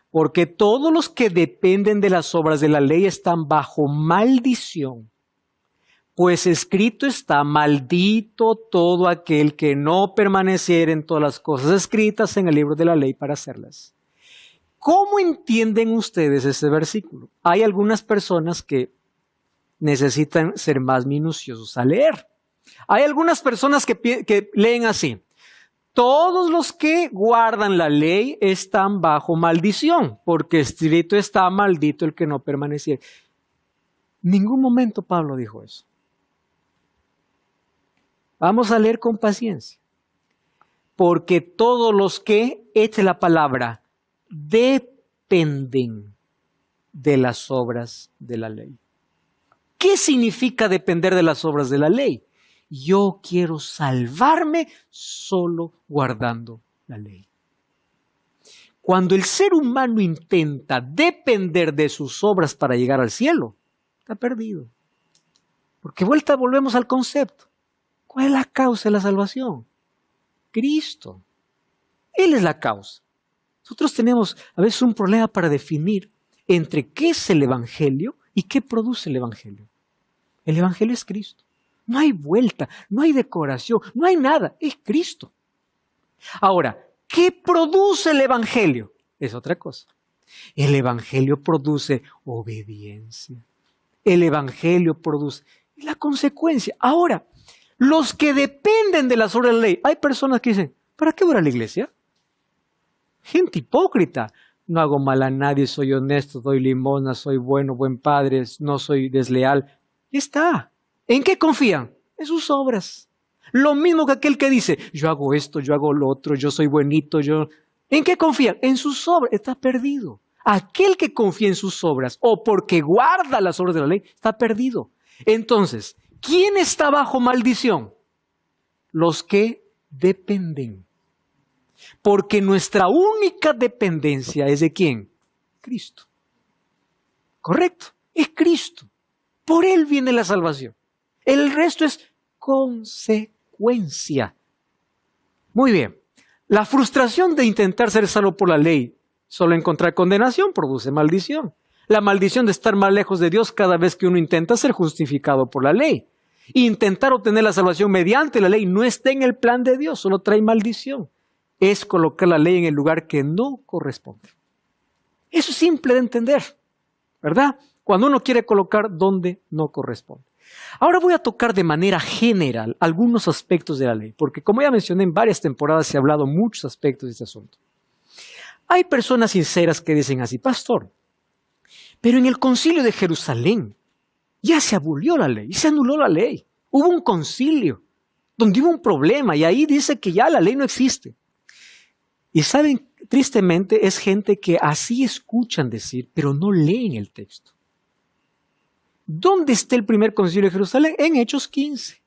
porque todos los que dependen de las obras de la ley están bajo maldición, pues escrito está, maldito todo aquel que no permaneciera en todas las cosas escritas en el libro de la ley para hacerlas. ¿Cómo entienden ustedes ese versículo? Hay algunas personas que necesitan ser más minuciosos al leer. Hay algunas personas que leen así. Todos los que guardan la ley están bajo maldición, porque escrito está, maldito el que no permaneciera. En ningún momento Pablo dijo eso. Vamos a leer con paciencia. Porque todos los que, esta es la palabra, dependen de las obras de la ley. ¿Qué significa depender de las obras de la ley? Yo quiero salvarme solo guardando la ley. Cuando el ser humano intenta depender de sus obras para llegar al cielo, está perdido. Porque volvemos al concepto. ¿Cuál es la causa de la salvación? Cristo. Él es la causa. Nosotros tenemos a veces un problema para definir entre qué es el Evangelio y qué produce el Evangelio. El Evangelio es Cristo. No hay vuelta, no hay decoración, no hay nada, es Cristo. Ahora, ¿qué produce el Evangelio? Es otra cosa. El Evangelio produce obediencia. El Evangelio produce la consecuencia. Ahora, los que dependen de las obras de la ley, hay personas que dicen, ¿para qué voy a la iglesia? Gente hipócrita. No hago mal a nadie, soy honesto, doy limosna, soy bueno, buen padre, no soy desleal. Y está. ¿En qué confían? En sus obras. Lo mismo que aquel que dice, yo hago esto, yo hago lo otro, yo soy buenito, yo... ¿En qué confían? En sus obras. Está perdido. Aquel que confía en sus obras o porque guarda las obras de la ley, está perdido. Entonces, ¿quién está bajo maldición? los que dependen. Porque nuestra única dependencia es ¿de quién? Cristo. ¿Correcto? Es Cristo. Por Él viene la salvación. El resto es consecuencia. Muy bien. La frustración de intentar ser salvo por la ley, solo encontrar condenación, produce maldición. La maldición de estar más lejos de Dios cada vez que uno intenta ser justificado por la ley. Intentar obtener la salvación mediante la ley no está en el plan de Dios, solo trae maldición. Es colocar la ley en el lugar que no corresponde. Eso es simple de entender, ¿verdad? Cuando uno quiere colocar donde no corresponde. Ahora voy a tocar de manera general algunos aspectos de la ley, porque como ya mencioné en varias temporadas se ha hablado muchos aspectos de este asunto. Hay personas sinceras que dicen así, pastor, pero en el concilio de Jerusalén ya se abolió la ley, se anuló la ley. Hubo un concilio donde hubo un problema y ahí dice que ya la ley no existe. Y saben, tristemente es gente que así escuchan decir, pero no leen el texto. ¿Dónde está el primer concilio de Jerusalén? En Hechos 15.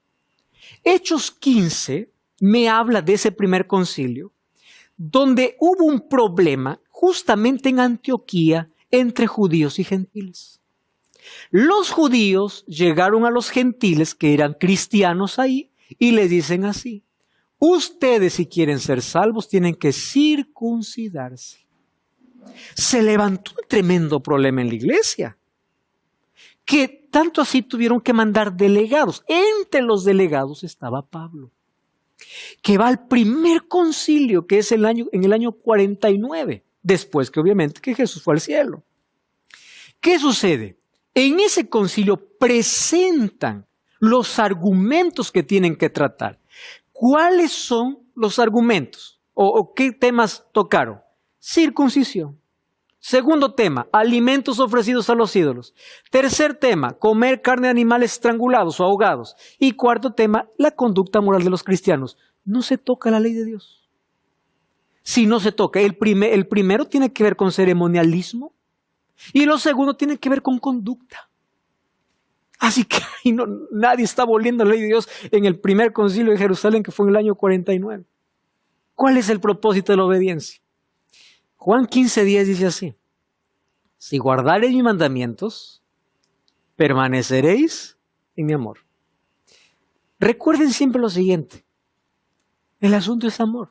Hechos 15 me habla de ese primer concilio, donde hubo un problema justamente en Antioquía entre judíos y gentiles. Los judíos llegaron a los gentiles que eran cristianos ahí y les dicen así, ustedes si quieren ser salvos tienen que circuncidarse. Se levantó un tremendo problema en la iglesia, que tanto así tuvieron que mandar delegados. Entre los delegados estaba Pablo, que va al primer concilio, que es en el año 49, después que obviamente que Jesús fue al cielo. ¿Qué sucede? En ese concilio presentan los argumentos que tienen que tratar. ¿Cuáles son los argumentos? ¿O qué temas tocaron? Circuncisión. Segundo tema, alimentos ofrecidos a los ídolos. Tercer tema, comer carne de animales estrangulados o ahogados. Y cuarto tema, la conducta moral de los cristianos. No se toca la ley de Dios. Si no se toca, el primero tiene que ver con ceremonialismo y lo segundo tiene que ver con conducta. Así que nadie está aboliendo la ley de Dios en el primer concilio de Jerusalén, que fue en el año 49. ¿Cuál es el propósito de la obediencia? Juan 15:10 dice así, si guardareis mis mandamientos, permaneceréis en mi amor. Recuerden siempre lo siguiente, el asunto es amor.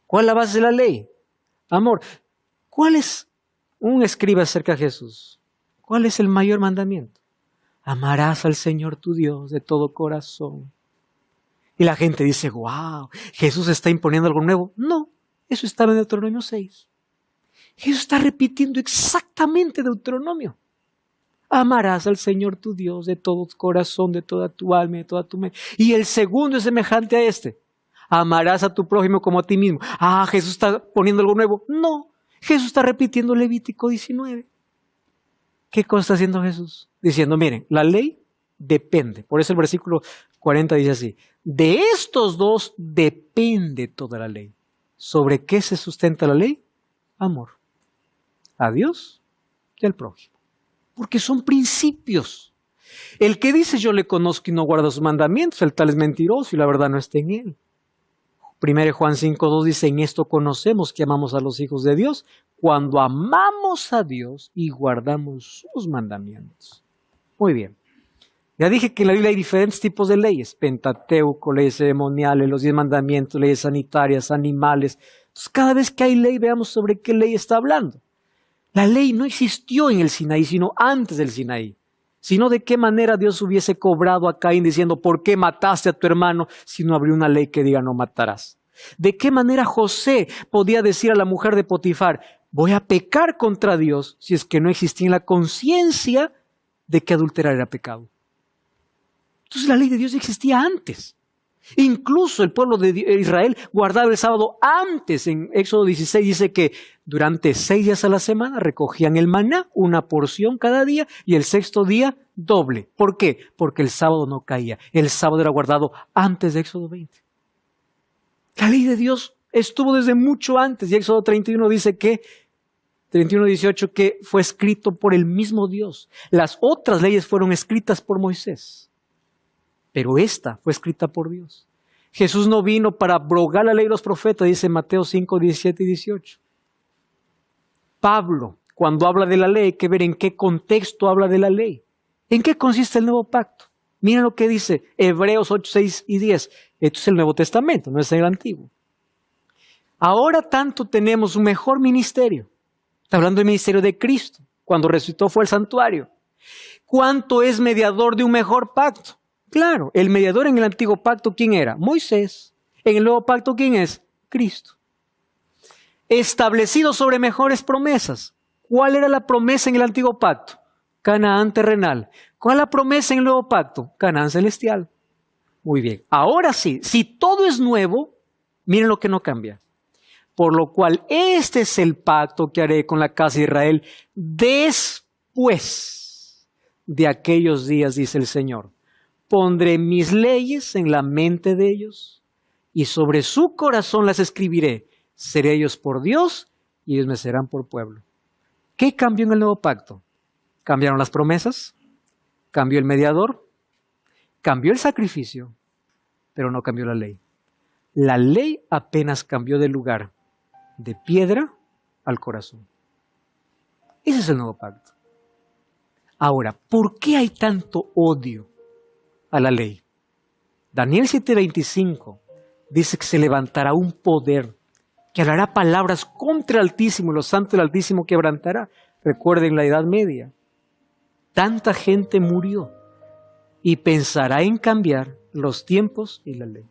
¿Cuál es la base de la ley? Amor. ¿Cuál es? Un escriba acerca de Jesús. ¿Cuál es el mayor mandamiento? Amarás al Señor tu Dios de todo corazón. Y la gente dice, wow, ¿Jesús está imponiendo algo nuevo? No, eso estaba en Deuteronomio 6. Jesús está repitiendo exactamente Deuteronomio. Amarás al Señor tu Dios de todo tu corazón, de toda tu alma, de toda tu mente. Y el segundo es semejante a este. Amarás a tu prójimo como a ti mismo. Ah, ¿Jesús está poniendo algo nuevo? No, Jesús está repitiendo Levítico 19. ¿Qué cosa está haciendo Jesús? Diciendo, miren, la ley depende. Por eso el versículo 40 dice así, de estos dos depende toda la ley. ¿Sobre qué se sustenta la ley? Amor. A Dios y al prójimo. Porque son principios. El que dice yo le conozco y no guarda sus mandamientos, el tal es mentiroso y la verdad no está en él. 1 Juan 5:2 dice, en esto conocemos que amamos a los hijos de Dios, cuando amamos a Dios y guardamos sus mandamientos. Muy bien. Ya dije que en la Biblia hay diferentes tipos de leyes, Pentateuco, leyes ceremoniales, los 10 mandamientos, leyes sanitarias, animales. Entonces, cada vez que hay ley, veamos sobre qué ley está hablando. La ley no existió en el Sinaí, sino antes del Sinaí. Sino de qué manera Dios hubiese cobrado a Caín diciendo, ¿por qué mataste a tu hermano si no habría una ley que diga no matarás? ¿De qué manera José podía decir a la mujer de Potifar, voy a pecar contra Dios si es que no existía en la conciencia de que adulterar era pecado? Entonces la ley de Dios existía antes. Incluso el pueblo de Israel guardaba el sábado antes. En Éxodo 16 dice que durante 6 días a la semana recogían el maná, una porción cada día, y el sexto día doble. ¿Por qué? Porque el sábado no caía. El sábado era guardado antes de Éxodo 20. La ley de Dios estuvo desde mucho antes. Y Éxodo 31 dice que 31:18 que fue escrito por el mismo Dios. Las otras leyes fueron escritas por Moisés. Pero esta fue escrita por Dios. Jesús no vino para abrogar la ley de los profetas, dice Mateo 5, 17 y 18. Pablo, cuando habla de la ley, hay que ver en qué contexto habla de la ley. ¿En qué consiste el nuevo pacto? Miren lo que dice Hebreos 8, 6 y 10. Esto es el Nuevo Testamento, no es el Antiguo. Ahora tanto tenemos un mejor ministerio. Está hablando del ministerio de Cristo. Cuando resucitó fue al santuario. ¿Cuánto es mediador de un mejor pacto? Claro, el mediador en el antiguo pacto, ¿quién era? Moisés. En el nuevo pacto, ¿quién es? Cristo. Establecido sobre mejores promesas. ¿Cuál era la promesa en el antiguo pacto? Canaán terrenal. ¿Cuál es la promesa en el nuevo pacto? Canaán celestial. Muy bien. Ahora sí, si todo es nuevo, miren lo que no cambia. Por lo cual, este es el pacto que haré con la casa de Israel después de aquellos días, dice el Señor. Pondré mis leyes en la mente de ellos y sobre su corazón las escribiré. Seré ellos por Dios y ellos me serán por pueblo. ¿Qué cambió en el nuevo pacto? Cambiaron las promesas, cambió el mediador, cambió el sacrificio, pero no cambió la ley. La ley apenas cambió de lugar, de piedra al corazón. Ese es el nuevo pacto. Ahora, ¿por qué hay tanto odio a la ley? Daniel 7:25 dice que se levantará un poder que hablará palabras contra el Altísimo y los santos del Altísimo quebrantará. Recuerden la Edad Media. Tanta gente murió y pensará en cambiar los tiempos y la ley.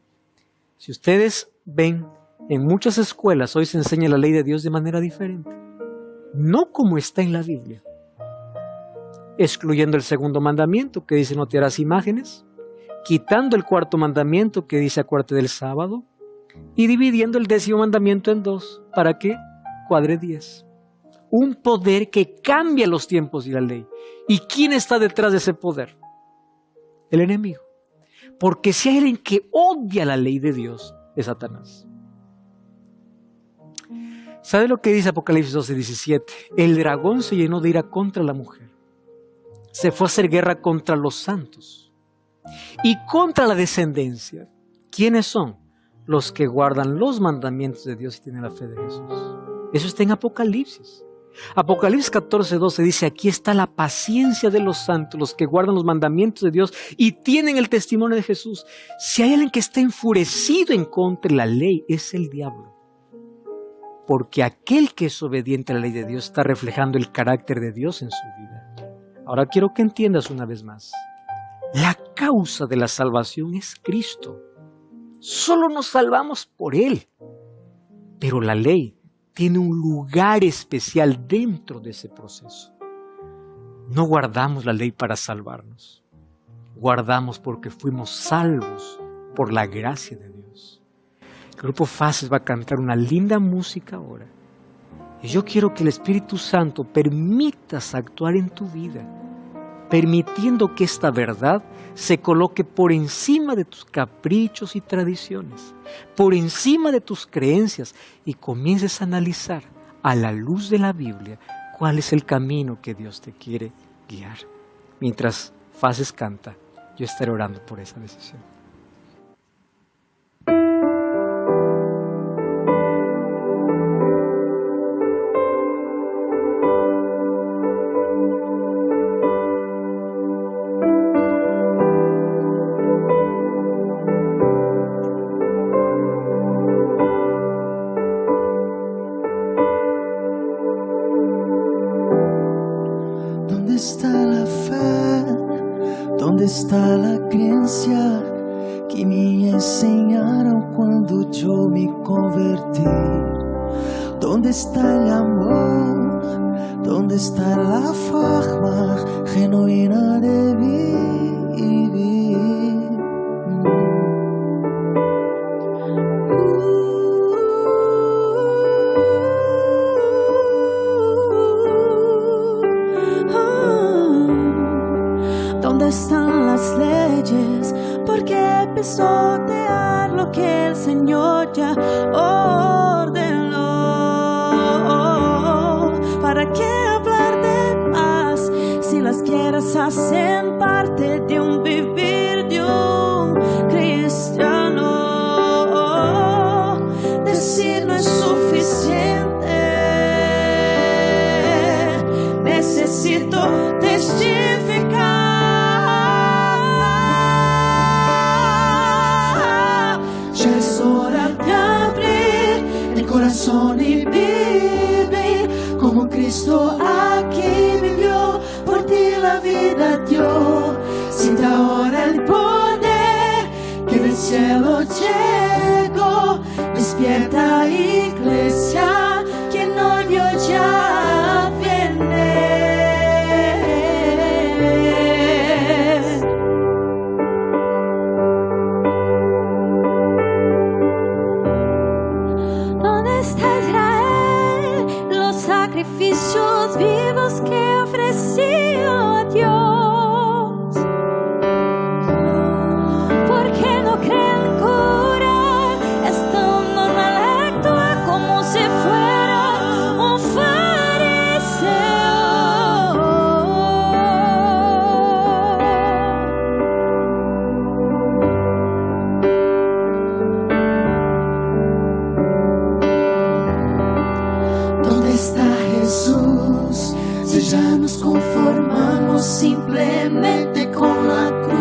Si ustedes ven, en muchas escuelas hoy se enseña la ley de Dios de manera diferente. No como está en la Biblia. Excluyendo el segundo mandamiento que dice no te harás imágenes, quitando el cuarto mandamiento que dice acuérdate del sábado y dividiendo el 10º mandamiento en 2 para que cuadre 10. Un poder que cambia los tiempos y la ley. ¿Y quién está detrás de ese poder? El enemigo. Porque si hay alguien que odia la ley de Dios, es Satanás. ¿Sabe lo que dice Apocalipsis 12:17? El dragón se llenó de ira contra la mujer. Se fue a hacer guerra contra los santos y contra la descendencia. ¿Quiénes son? Los que guardan los mandamientos de Dios y tienen la fe de Jesús. Eso está en Apocalipsis. Apocalipsis 14:12 dice, aquí está la paciencia de los santos, los que guardan los mandamientos de Dios y tienen el testimonio de Jesús. Si hay alguien que está enfurecido en contra de la ley, es el diablo. Porque aquel que es obediente a la ley de Dios está reflejando el carácter de Dios en su vida. Ahora quiero que entiendas una vez más. La causa de la salvación es Cristo. Solo nos salvamos por Él. Pero la ley tiene un lugar especial dentro de ese proceso. No guardamos la ley para salvarnos. Guardamos porque fuimos salvos por la gracia de Dios. El grupo Fases va a cantar una linda música ahora. Y yo quiero que el Espíritu Santo permitas actuar en tu vida, permitiendo que esta verdad se coloque por encima de tus caprichos y tradiciones, por encima de tus creencias y comiences a analizar a la luz de la Biblia cuál es el camino que Dios te quiere guiar. Mientras Fases canta, yo estaré orando por esa decisión. ¿Dónde está la creencia que me enseñaron cuando yo me convertí? ¿Dónde está el amor? ¿Dónde está la forma genuina de vivir? ¿Dónde están las leyes? ¿Por qué pisotear lo que el Señor ya ordenó? ¿Para qué hablar de paz si las guerras hacen parte de un vivir de un cristiano? necesito testificar. Ya es hora de abrir el corazón y vivir como Cristo aquí vivió, por ti la vida dio. Siente ahora el poder que del cielo llegó. Despierta, iglesia, que el novio ya viene. ¿Dónde está Israel? Los sacrificios vivos que ofreció a Dios. ¿Por qué no creen curar? Es tan normal, actúa como si fuera un fariseo. ¿Dónde está Jesús? Si ya nos conformamos simplemente con la cruz.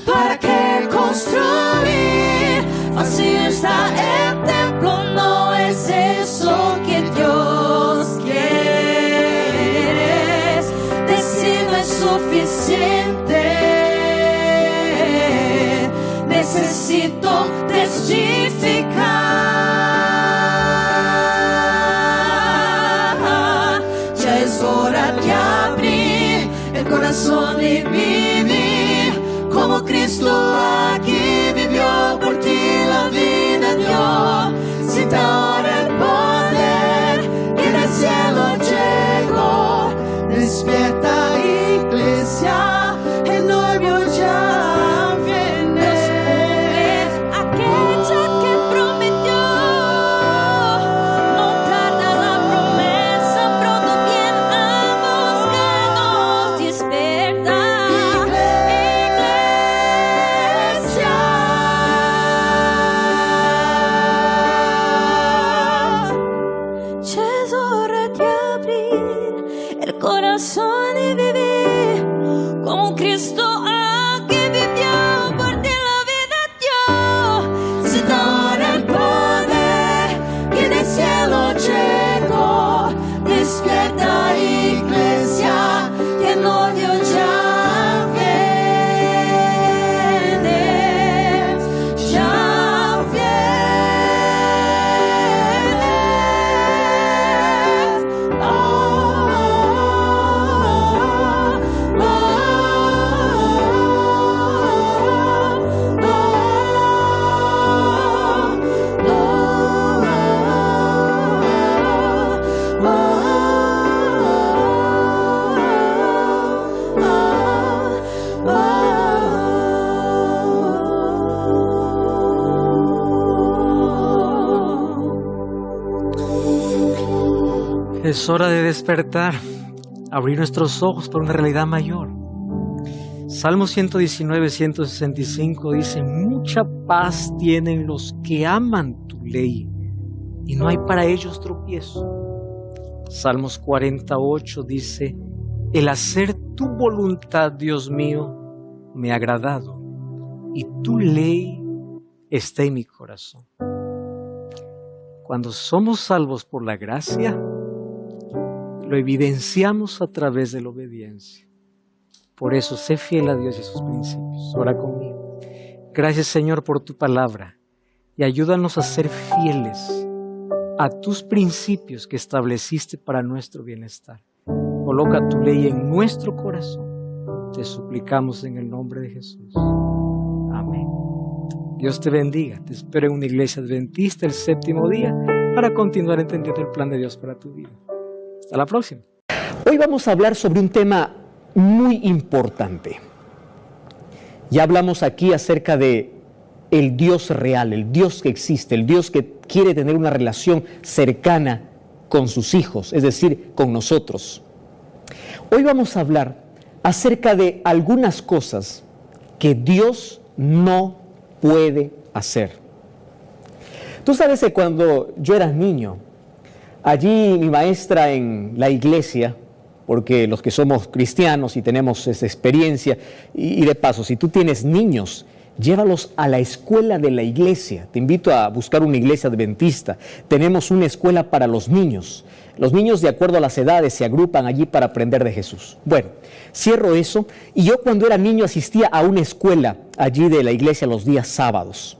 ¿Para qué construir? Fácil está el templo, no es eso que Dios quiere. Decir no es suficiente. Necesito testificar. Ya es hora de abrir el corazón y vivir como Cristo aquí vivió, por ti la vida dio. Siente ahora el poder que del cielo llegó. Despierta, iglesia, el novio ya viene. Aquella que prometió, no tarda la promesa, pronto viene a buscarnos. Despierta, iglesia. Ya es hora de abrir el corazón y vivir como Cristo aquí vivió, por ti la vida dio. Siente ahora el poder que del cielo llegó. Despierta, iglesia, que el novio ya viene. Ya viene. Oh, oh, Es hora de despertar, abrir nuestros ojos para una realidad mayor. Salmo 119, 165 dice: mucha paz tienen los que aman tu ley, y no hay para ellos tropiezo. Salmos 48 dice: el hacer tu voluntad, Dios mío, me ha agradado, y tu ley está en mi corazón. Cuando somos salvos por la gracia, lo evidenciamos a través de la obediencia. Por eso, sé fiel a Dios y a sus principios. Ora conmigo. Gracias, Señor, por tu palabra, y ayúdanos a ser fieles a tus principios que estableciste para nuestro bienestar. Coloca tu ley en nuestro corazón. Te suplicamos en el nombre de Jesús. Amén. Dios te bendiga. Te espero en una iglesia adventista el séptimo día para continuar entendiendo el plan de Dios para tu vida. Hasta la próxima. Hoy vamos a hablar sobre un tema muy importante. Ya hablamos aquí acerca de el Dios real, el Dios que existe, el Dios que quiere tener una relación cercana con sus hijos, es decir, con nosotros. Hoy vamos a hablar acerca de algunas cosas que Dios no puede hacer. Tú sabes que cuando yo era niño, allí mi maestra en la iglesia, porque los que somos cristianos y tenemos esa experiencia, y de paso, si tú tienes niños, llévalos a la escuela de la iglesia. Te invito a buscar una iglesia adventista. Tenemos una escuela para los niños. Los niños, de acuerdo a las edades, se agrupan allí para aprender de Jesús. Bueno, cierro eso. Y yo cuando era niño asistía a una escuela allí de la iglesia los días sábados.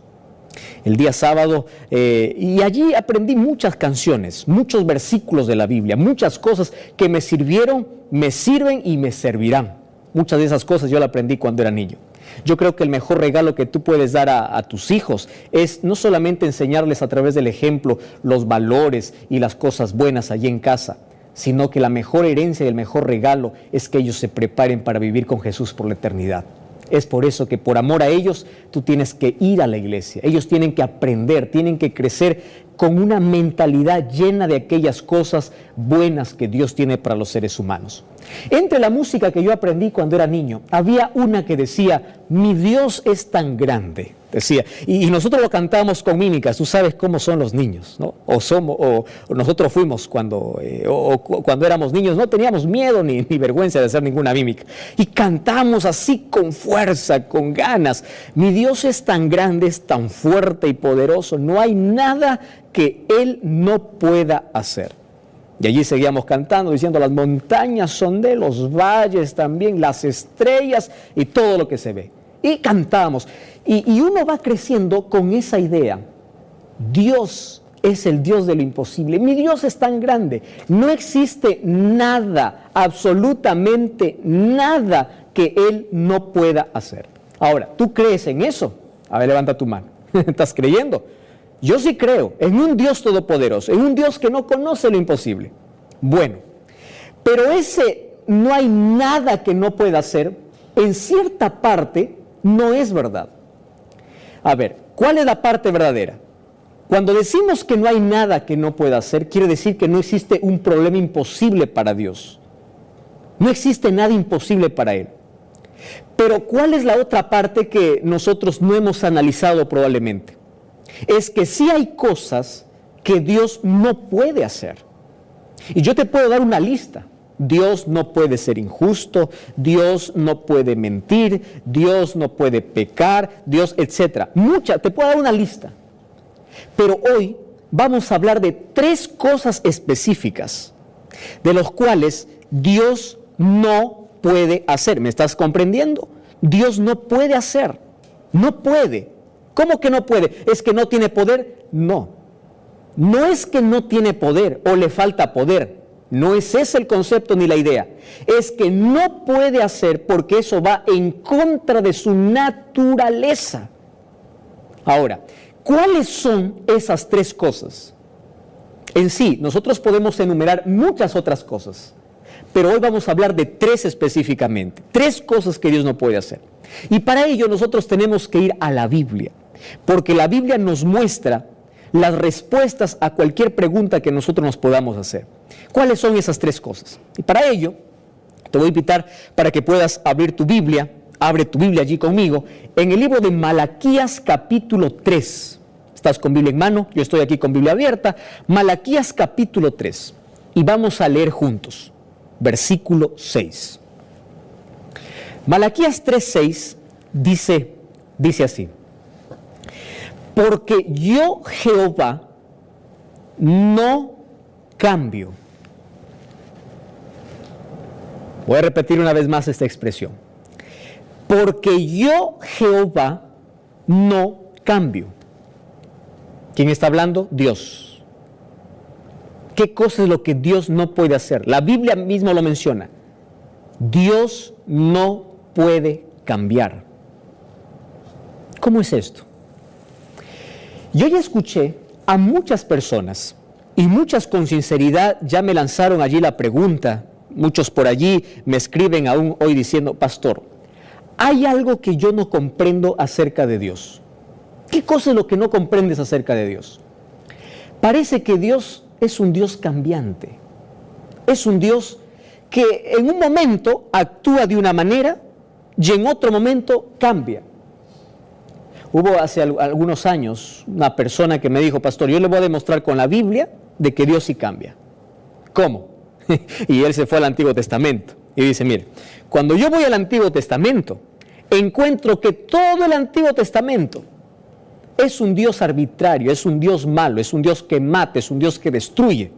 El día sábado, y allí aprendí muchas canciones, muchos versículos de la Biblia, muchas cosas que me sirvieron, me sirven y me servirán. Muchas de esas cosas yo las aprendí cuando era niño. Yo creo que el mejor regalo que tú puedes dar a tus hijos es no solamente enseñarles a través del ejemplo los valores y las cosas buenas allí en casa, sino que la mejor herencia y el mejor regalo es que ellos se preparen para vivir con Jesús por la eternidad. Es por eso que por amor a ellos tú tienes que ir a la iglesia. Ellos tienen que aprender, tienen que crecer con una mentalidad llena de aquellas cosas buenas que Dios tiene para los seres humanos. Entre la música que yo aprendí cuando era niño, había una que decía, mi Dios es tan grande, decía, y nosotros lo cantábamos con mímicas. Tú sabes cómo son los niños, ¿no? O nosotros fuimos cuando éramos niños, no teníamos miedo ni vergüenza de hacer ninguna mímica, y cantamos así con fuerza, con ganas. Mi Dios es tan grande, es tan fuerte y poderoso, no hay nada que Él no pueda hacer. Y allí seguíamos cantando, diciendo, las montañas son de él, los valles también, las estrellas y todo lo que se ve. Y cantábamos. Y uno va creciendo con esa idea. Dios es el Dios de lo imposible. Mi Dios es tan grande. No existe nada, absolutamente nada que Él no pueda hacer. Ahora, ¿tú crees en eso? A ver, levanta tu mano. ¿Estás creyendo? Yo sí creo en un Dios todopoderoso, en un Dios que no conoce lo imposible. Bueno, pero ese no hay nada que no pueda hacer, en cierta parte no es verdad. A ver, ¿cuál es la parte verdadera? Cuando decimos que no hay nada que no pueda hacer, quiere decir que no existe un problema imposible para Dios. No existe nada imposible para Él. Pero ¿cuál es la otra parte que nosotros no hemos analizado probablemente? Es que sí hay cosas que Dios no puede hacer. Y yo te puedo dar una lista. Dios no puede ser injusto, Dios no puede mentir, Dios no puede pecar, Dios, etc. Te puedo dar una lista. Pero hoy vamos a hablar de 3 cosas específicas, de los cuales Dios no puede hacer. ¿Me estás comprendiendo? Dios no puede hacer. No puede. ¿Cómo que no puede? ¿Es que no tiene poder? No. No es que no tiene poder o le falta poder. No es ese el concepto ni la idea. Es que no puede hacer porque eso va en contra de su naturaleza. Ahora, ¿cuáles son esas 3 cosas? En sí, nosotros podemos enumerar muchas otras cosas, pero hoy vamos a hablar de 3 específicamente. 3 cosas que Dios no puede hacer. Y para ello nosotros tenemos que ir a la Biblia, porque la Biblia nos muestra las respuestas a cualquier pregunta que nosotros nos podamos hacer. ¿Cuáles son esas 3 cosas? Y para ello, te voy a invitar para que puedas abrir tu Biblia, abre tu Biblia allí conmigo, en el libro de Malaquías capítulo 3. ¿Estás con Biblia en mano? Yo estoy aquí con Biblia abierta. Malaquías capítulo 3. Y vamos a leer juntos, versículo 6. Malaquías 3:6 dice así: porque yo, Jehová, no cambio. Voy a repetir una vez más esta expresión. Porque yo, Jehová, no cambio. ¿Quién está hablando? Dios. ¿Qué cosa es lo que Dios no puede hacer? La Biblia misma lo menciona. Dios no puede cambiar. ¿Cómo es esto? Yo ya escuché a muchas personas, y muchas con sinceridad ya me lanzaron allí la pregunta. Muchos por allí me escriben aún hoy diciendo: pastor, hay algo que yo no comprendo acerca de Dios. ¿Qué cosa es lo que no comprendes acerca de Dios? Parece que Dios es un Dios cambiante. Es un Dios que en un momento actúa de una manera y en otro momento cambia. Hubo hace algunos años una persona que me dijo: pastor, yo le voy a demostrar con la Biblia de que Dios sí cambia. ¿Cómo? Y él se fue al Antiguo Testamento y dice, mire, cuando yo voy al Antiguo Testamento, encuentro que todo el Antiguo Testamento es un Dios arbitrario, es un Dios malo, es un Dios que mata, es un Dios que destruye.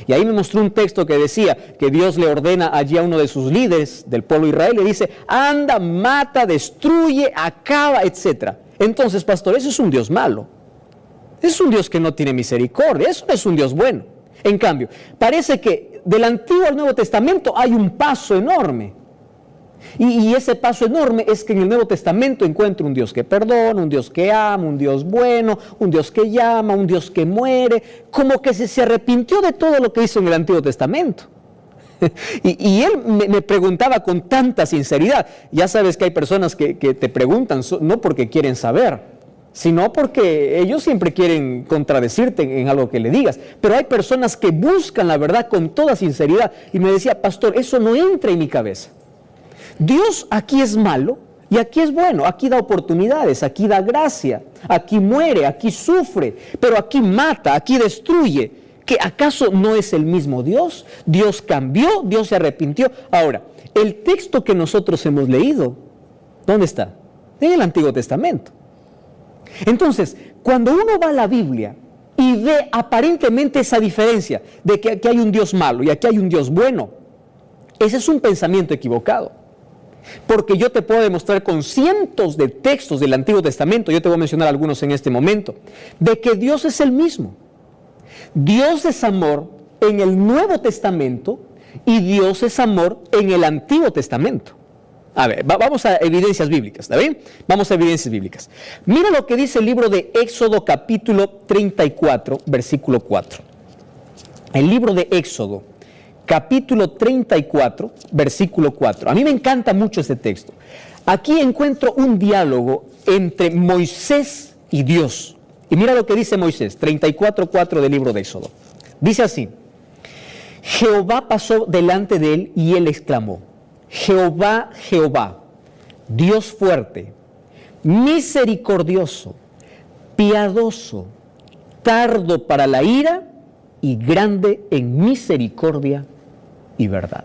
Y ahí me mostró un texto que decía que Dios le ordena allí a uno de sus líderes del pueblo de Israel, le dice, anda, mata, destruye, acaba, etc. Entonces, pastor, eso es un Dios malo. Es un Dios que no tiene misericordia, eso no es un Dios bueno. En cambio, parece que del Antiguo al Nuevo Testamento hay un paso enorme. Y ese paso enorme es que en el Nuevo Testamento encuentro un Dios que perdona, un Dios que ama, un Dios bueno, un Dios que llama, un Dios que muere, como que se arrepintió de todo lo que hizo en el Antiguo Testamento. Y él me preguntaba con tanta sinceridad. Ya sabes que hay personas que te preguntan no porque quieren saber, sino porque ellos siempre quieren contradecirte en algo que le digas. Pero hay personas que buscan la verdad con toda sinceridad. Y me decía, pastor, eso no entra en mi cabeza. Dios aquí es malo y aquí es bueno, aquí da oportunidades, aquí da gracia, aquí muere, aquí sufre, pero aquí mata, aquí destruye. ¿Que acaso no es el mismo Dios? Dios cambió, Dios se arrepintió. Ahora, el texto que nosotros hemos leído, ¿dónde está? En el Antiguo Testamento. Entonces, cuando uno va a la Biblia y ve aparentemente esa diferencia de que aquí hay un Dios malo y aquí hay un Dios bueno, ese es un pensamiento equivocado. Porque yo te puedo demostrar con cientos de textos del Antiguo Testamento, yo te voy a mencionar algunos en este momento, de que Dios es el mismo. Dios es amor en el Nuevo Testamento y Dios es amor en el Antiguo Testamento. A ver, vamos a evidencias bíblicas, ¿está bien? Vamos a evidencias bíblicas. Mira lo que dice el libro de Éxodo capítulo 34, versículo 4. El libro de Éxodo, capítulo 34, versículo 4. A mí me encanta mucho este texto. Aquí encuentro un diálogo entre Moisés y Dios. Y mira lo que dice Moisés, 34:4 del libro de Éxodo. Dice así, Jehová pasó delante de él y él exclamó, Jehová, Jehová, Dios fuerte, misericordioso, piadoso, tardo para la ira y grande en misericordia y verdad.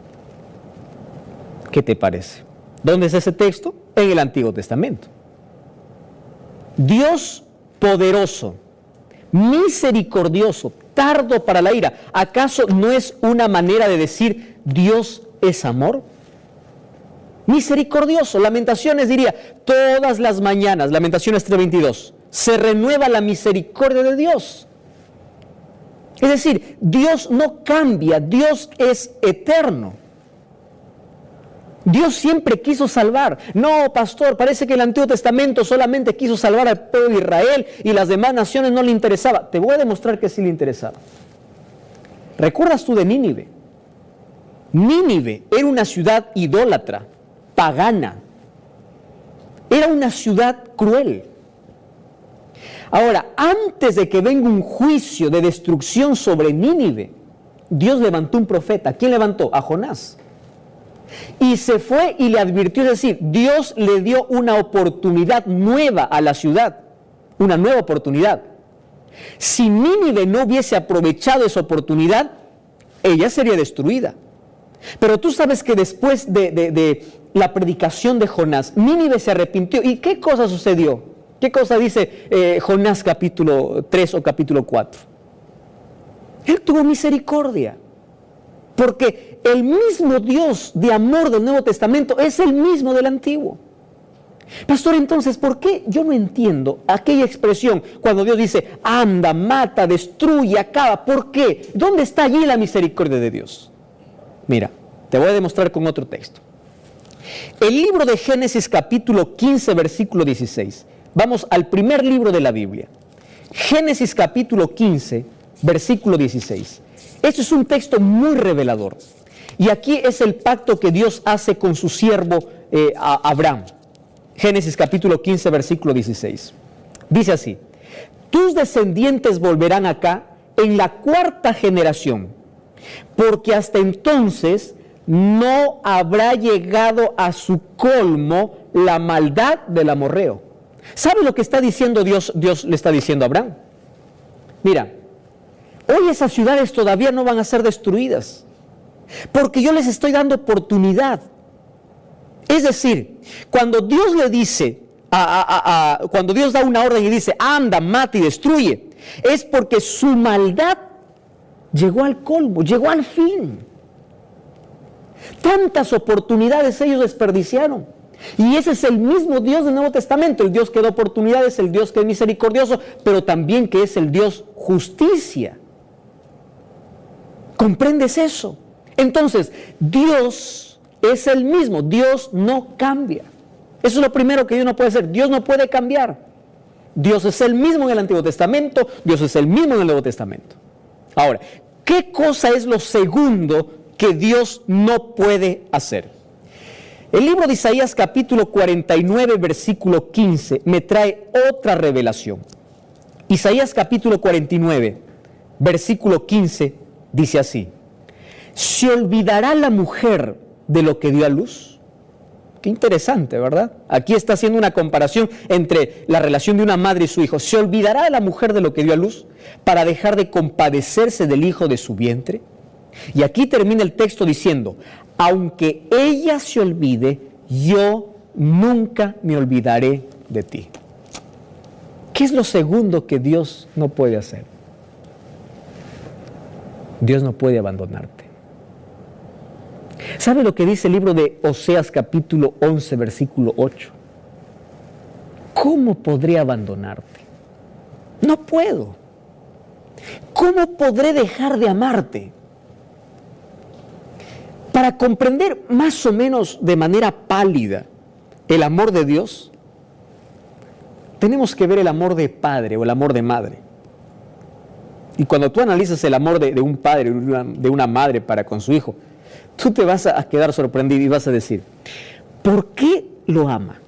¿Qué te parece? ¿Dónde es ese texto? En el Antiguo Testamento. Dios poderoso, misericordioso, tardo para la ira. ¿Acaso no es una manera de decir Dios es amor? Misericordioso. Lamentaciones diría, todas las mañanas, Lamentaciones 3:22, se renueva la misericordia de Dios. Es decir, Dios no cambia, Dios es eterno. Dios siempre quiso salvar. No, pastor, parece que el Antiguo Testamento solamente quiso salvar al pueblo de Israel y las demás naciones no le interesaba. Te voy a demostrar que sí le interesaba. ¿Recuerdas tú de Nínive? Nínive era una ciudad idólatra, pagana. Era una ciudad cruel. Ahora, antes de que venga un juicio de destrucción sobre Nínive, Dios levantó un profeta. ¿Quién levantó? A Jonás. Y se fue y le advirtió, es decir, Dios le dio una oportunidad nueva a la ciudad, una nueva oportunidad. Si Nínive no hubiese aprovechado esa oportunidad, ella sería destruida. Pero tú sabes que después de la predicación de Jonás, Nínive se arrepintió. ¿Y qué cosa sucedió? ¿Qué cosa dice Jonás capítulo 3 o capítulo 4? Él tuvo misericordia. Porque el mismo Dios de amor del Nuevo Testamento es el mismo del Antiguo. Pastor, entonces, ¿por qué yo no entiendo aquella expresión cuando Dios dice, anda, mata, destruye, acaba? ¿Por qué? ¿Dónde está allí la misericordia de Dios? Mira, te voy a demostrar con otro texto. El libro de Génesis capítulo 15, versículo 16. Vamos al primer libro de la Biblia. Génesis capítulo 15, versículo 16. Este es un texto muy revelador. Y aquí es el pacto que Dios hace con su siervo Abraham. Génesis capítulo 15, versículo 16. Dice así, tus descendientes volverán acá en la 4ª generación, porque hasta entonces no habrá llegado a su colmo la maldad del amorreo. ¿Sabe lo que está diciendo Dios? Dios le está diciendo a Abraham. Mira, Hoy esas ciudades todavía no van a ser destruidas, porque yo les estoy dando oportunidad. Es decir, cuando Dios le dice, cuando Dios da una orden y dice, anda, mata y destruye, es porque su maldad llegó al colmo, llegó al fin. Tantas oportunidades ellos desperdiciaron. Y ese es el mismo Dios del Nuevo Testamento, el Dios que da oportunidades, el Dios que es misericordioso, pero también que es el Dios justicia. ¿Comprendes eso? Entonces, Dios es el mismo, Dios no cambia. Eso es lo primero que Dios no puede hacer, Dios no puede cambiar. Dios es el mismo en el Antiguo Testamento, Dios es el mismo en el Nuevo Testamento. Ahora, ¿qué cosa es lo segundo que Dios no puede hacer? El libro de Isaías capítulo 49 versículo 15 me trae otra revelación. Isaías capítulo 49 versículo 15 dice así: ¿se olvidará la mujer de lo que dio a luz? Qué interesante, ¿verdad? Aquí está haciendo una comparación entre la relación de una madre y su hijo. ¿Se olvidará la mujer de lo que dio a luz para dejar de compadecerse del hijo de su vientre? Y aquí termina el texto diciendo: aunque ella se olvide, yo nunca me olvidaré de ti. ¿Qué es lo segundo que Dios no puede hacer? Dios no puede abandonarte. ¿Sabe lo que dice el libro de Oseas capítulo 11 versículo 8? ¿Cómo podré abandonarte? No puedo. ¿Cómo podré dejar de amarte? Para comprender más o menos de manera pálida el amor de Dios, tenemos que ver el amor de padre o el amor de madre. Y cuando tú analizas el amor de un padre o de una madre para con su hijo, tú te vas a quedar sorprendido y vas a decir, ¿por qué lo ama?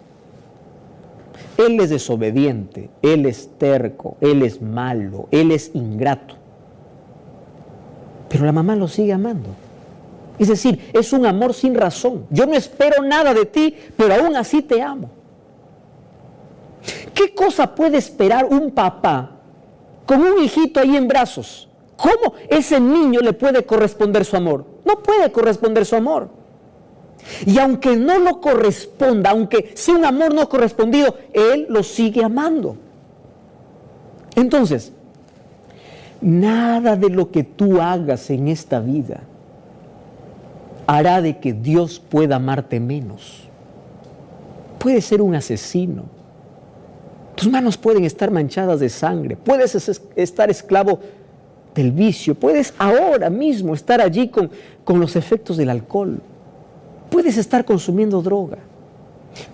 Él es desobediente, él es terco, él es malo, él es ingrato. Pero la mamá lo sigue amando. Es decir, es un amor sin razón. Yo no espero nada de ti, pero aún así te amo. ¿Qué cosa puede esperar un papá con un hijito ahí en brazos? ¿Cómo ese niño le puede corresponder su amor? No puede corresponder su amor. Y aunque no lo corresponda, aunque sea un amor no correspondido, él lo sigue amando. Entonces, nada de lo que tú hagas en esta vida hará de que Dios pueda amarte menos. Puedes ser un asesino. Tus manos pueden estar manchadas de sangre. Puedes estar esclavo del vicio. Puedes ahora mismo estar allí con los efectos del alcohol. Puedes estar consumiendo droga.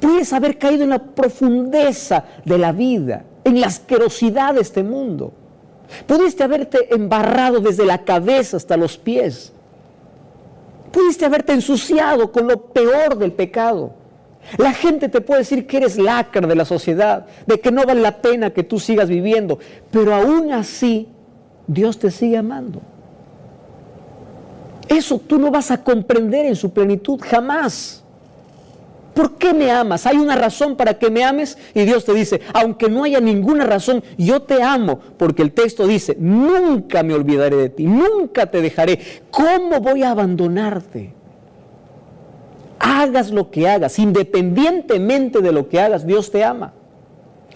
Puedes haber caído en la profundeza de la vida, en la asquerosidad de este mundo. Pudiste haberte embarrado desde la cabeza hasta los pies. Pudiste haberte ensuciado con lo peor del pecado. La gente te puede decir que eres lacra de la sociedad, de que no vale la pena que tú sigas viviendo, pero aún así Dios te sigue amando. Eso tú no vas a comprender en su plenitud jamás. ¿Por qué me amas? ¿Hay una razón para que me ames? Y Dios te dice, aunque no haya ninguna razón, yo te amo, porque el texto dice, nunca me olvidaré de ti, nunca te dejaré. ¿Cómo voy a abandonarte? Hagas lo que hagas, independientemente de lo que hagas, Dios te ama.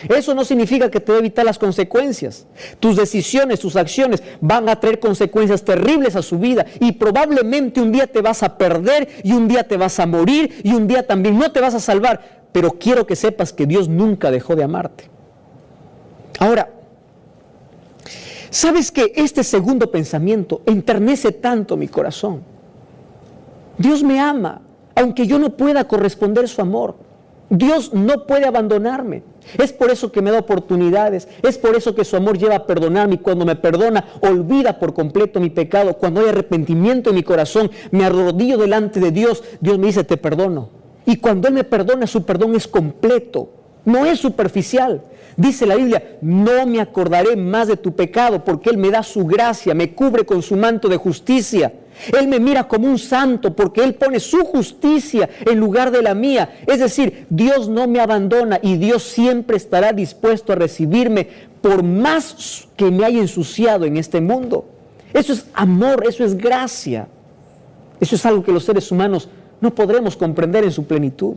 Eso no significa que te debe evitar las consecuencias. Tus decisiones, tus acciones van a traer consecuencias terribles a su vida y probablemente un día te vas a perder y un día te vas a morir y un día también no te vas a salvar. Pero quiero que sepas que Dios nunca dejó de amarte. Ahora, ¿sabes que este segundo pensamiento enternece tanto mi corazón? Dios me ama, aunque yo no pueda corresponder su amor. Dios no puede abandonarme. Es por eso que me da oportunidades. Es por eso que su amor lleva a perdonarme. Y cuando me perdona, olvida por completo mi pecado. Cuando hay arrepentimiento en mi corazón, me arrodillo delante de Dios. Dios me dice, te perdono. Y cuando Él me perdona, su perdón es completo. No es superficial. Dice la Biblia, no me acordaré más de tu pecado, porque Él me da su gracia, me cubre con su manto de justicia. Él me mira como un santo porque Él pone su justicia en lugar de la mía. Es decir, Dios no me abandona y Dios siempre estará dispuesto a recibirme por más que me haya ensuciado en este mundo. Eso es amor, eso es gracia. Eso es algo que los seres humanos no podremos comprender en su plenitud.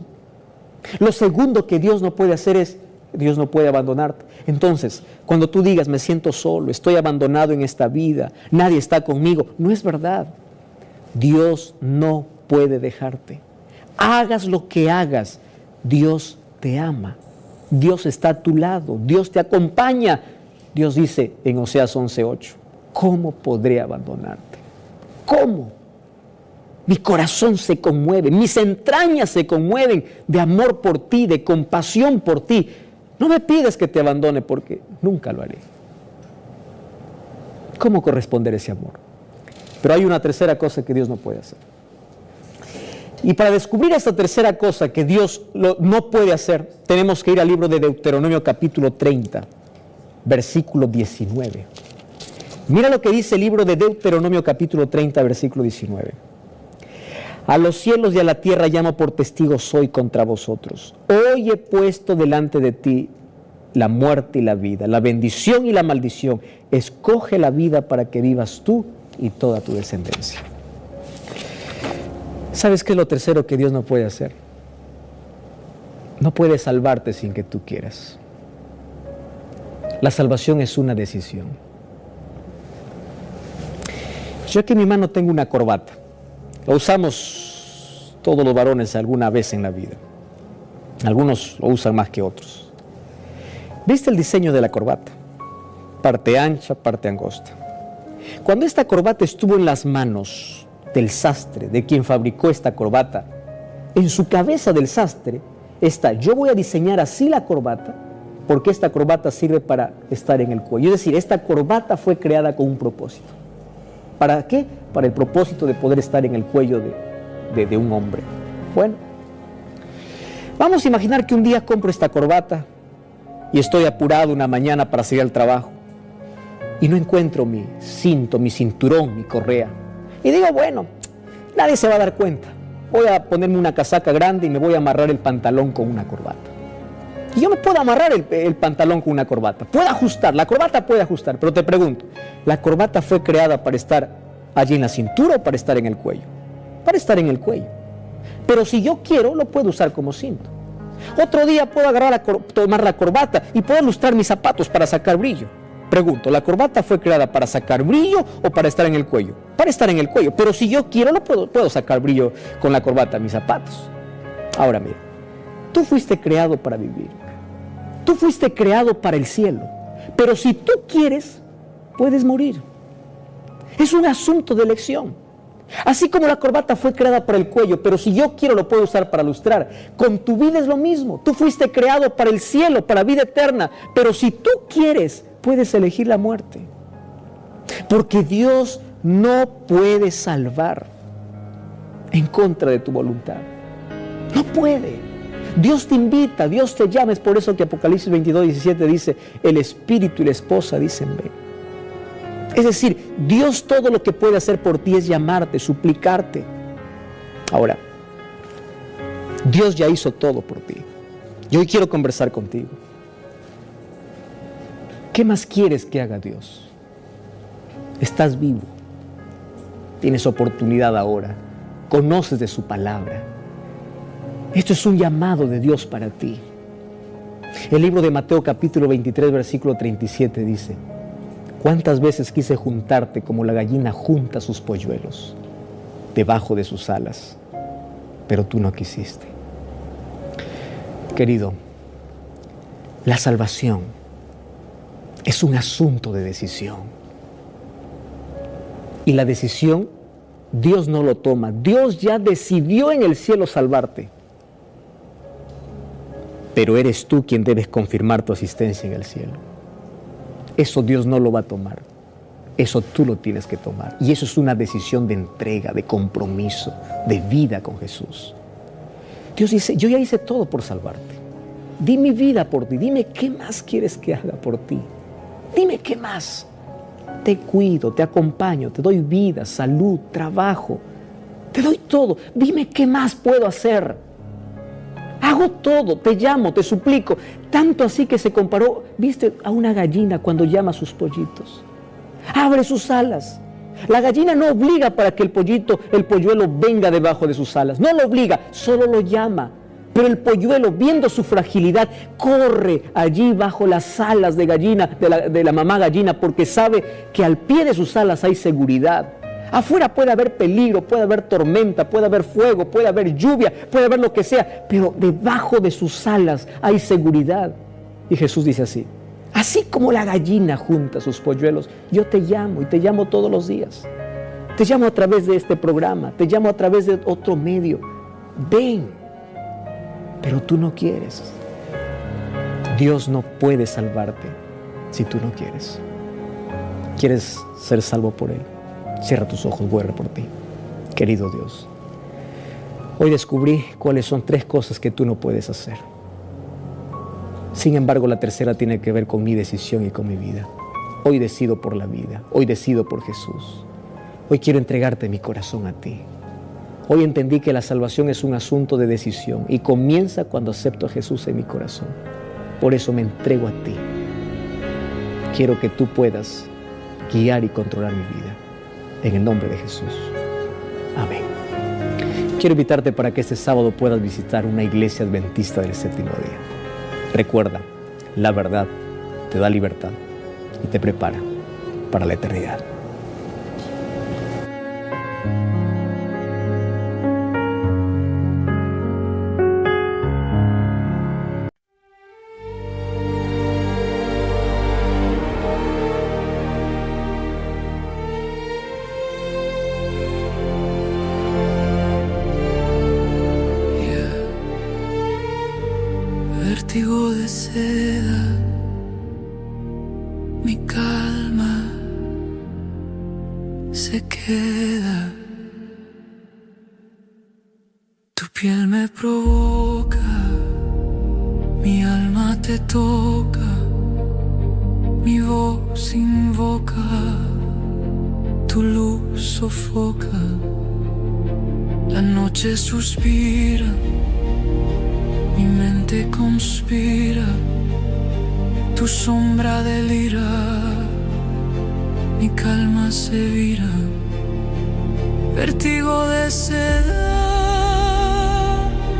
Lo segundo que Dios no puede hacer es, Dios no puede abandonarte. Entonces, cuando tú digas, me siento solo, estoy abandonado en esta vida, nadie está conmigo, no es verdad. Dios no puede dejarte. Hagas lo que hagas, Dios te ama. Dios está a tu lado, Dios te acompaña. Dios dice en Oseas 11:8, ¿cómo podré abandonarte? ¿Cómo? Mi corazón se conmueve, mis entrañas se conmueven de amor por ti, de compasión por ti. No me pidas que te abandone porque nunca lo haré. ¿Cómo corresponder ese amor? Pero hay una tercera cosa que Dios no puede hacer. Y para descubrir esta tercera cosa que Dios no puede hacer, tenemos que ir al libro de Deuteronomio capítulo 30, versículo 19. Mira lo que dice el libro de Deuteronomio capítulo 30, versículo 19. A los cielos y a la tierra llamo por testigos hoy contra vosotros. Hoy he puesto delante de ti la muerte y la vida, la bendición y la maldición. Escoge la vida para que vivas tú y toda tu descendencia. ¿Sabes qué es lo tercero que Dios no puede hacer? No puede salvarte sin que tú quieras. La salvación es una decisión. Yo aquí en mi mano tengo una corbata. La usamos todos los varones alguna vez en la vida. Algunos lo usan más que otros. ¿Viste el diseño de la corbata? Parte ancha, parte angosta. Cuando esta corbata estuvo en las manos del sastre, de quien fabricó esta corbata, en su cabeza del sastre está, yo voy a diseñar así la corbata, porque esta corbata sirve para estar en el cuello. Es decir, esta corbata fue creada con un propósito. ¿Para qué? Para el propósito de poder estar en el cuello de un hombre. Bueno, vamos a imaginar que un día compro esta corbata y estoy apurado una mañana para salir al trabajo y no encuentro mi cinto, mi cinturón, mi correa. Y digo, bueno, nadie se va a dar cuenta. Voy a ponerme una casaca grande y me voy a amarrar el pantalón con una corbata. Y yo me puedo amarrar el pantalón con una corbata. Puedo ajustar, la corbata puede ajustar. Pero te pregunto, ¿la corbata fue creada para estar allí en la cintura o para estar en el cuello? Para estar en el cuello. Pero si yo quiero, lo puedo usar como cinto. Otro día puedo tomar la corbata y puedo lustrar mis zapatos para sacar brillo. Pregunto, ¿la corbata fue creada para sacar brillo o para estar en el cuello? Para estar en el cuello, pero si yo quiero, puedo sacar brillo con la corbata, mis zapatos. Ahora mira, tú fuiste creado para vivir. Tú fuiste creado para el cielo. Pero si tú quieres, puedes morir. Es un asunto de elección. Así como la corbata fue creada para el cuello, pero si yo quiero lo puedo usar para lustrar. Con tu vida es lo mismo. Tú fuiste creado para el cielo, para vida eterna. Pero si tú quieres, puedes elegir la muerte. Porque Dios no puede salvar en contra de tu voluntad. No puede. Dios te invita, Dios te llama. Es por eso que Apocalipsis 22:17 dice, el espíritu y la esposa dicen ven. Es decir, Dios todo lo que puede hacer por ti es llamarte, suplicarte. Ahora, Dios ya hizo todo por ti. Yo hoy quiero conversar contigo. ¿Qué más quieres que haga Dios? Estás vivo. Tienes oportunidad ahora. Conoces de su palabra. Esto es un llamado de Dios para ti. El libro de Mateo capítulo 23, versículo 37 dice, ¿cuántas veces quise juntarte como la gallina junta sus polluelos debajo de sus alas? Pero tú no quisiste. Querido, la salvación es un asunto de decisión. Y la decisión, Dios no lo toma. Dios ya decidió en el cielo salvarte. Pero eres tú quien debes confirmar tu asistencia en el cielo. Eso Dios no lo va a tomar. Eso tú lo tienes que tomar. Y eso es una decisión de entrega, de compromiso, de vida con Jesús. Dios dice, yo ya hice todo por salvarte. Di mi vida por ti. Dime qué más quieres que haga por ti. Dime qué más. Te cuido, te acompaño, te doy vida, salud, trabajo. Te doy todo. Dime qué más puedo hacer. Hago todo, te llamo, te suplico. Tanto así que se comparó, viste, a una gallina cuando llama a sus pollitos. Abre sus alas, La gallina no obliga para que el polluelo venga debajo de sus alas. No lo obliga, solo lo llama. Pero el polluelo, viendo su fragilidad, corre allí bajo las alas de la mamá gallina, porque sabe que al pie de sus alas hay seguridad. Afuera puede haber peligro, puede haber tormenta, puede haber fuego, puede haber lluvia, puede haber lo que sea, pero debajo de sus alas hay seguridad. Y Jesús dice así: así como la gallina junta sus polluelos, yo te llamo y te llamo todos los días. Te llamo a través de este programa, te llamo a través de otro medio. Ven, pero tú no quieres. Dios no puede salvarte si tú no quieres. ¿Quieres ser salvo por Él? Cierra tus ojos, voy a orar por ti. Querido Dios, hoy descubrí cuáles son 3 cosas que tú no puedes hacer. Sin embargo, la tercera tiene que ver con mi decisión y con mi vida. Hoy decido por la vida, hoy decido por Jesús. Hoy quiero entregarte mi corazón a ti. Hoy entendí que la salvación es un asunto de decisión y comienza cuando acepto a Jesús en mi corazón. Por eso me entrego a ti. Quiero que tú puedas guiar y controlar mi vida. En el nombre de Jesús. Amén. Quiero invitarte para que este sábado puedas visitar una iglesia adventista del séptimo día. Recuerda, la verdad te da libertad y te prepara para la eternidad. Vértigo de seda, mi calma se queda. Tu piel me provoca, mi alma te toca, mi voz invoca, tu luz sofoca, la noche suspira. Mi mente conspira, tu sombra delira, mi calma se vira. Vértigo de seda,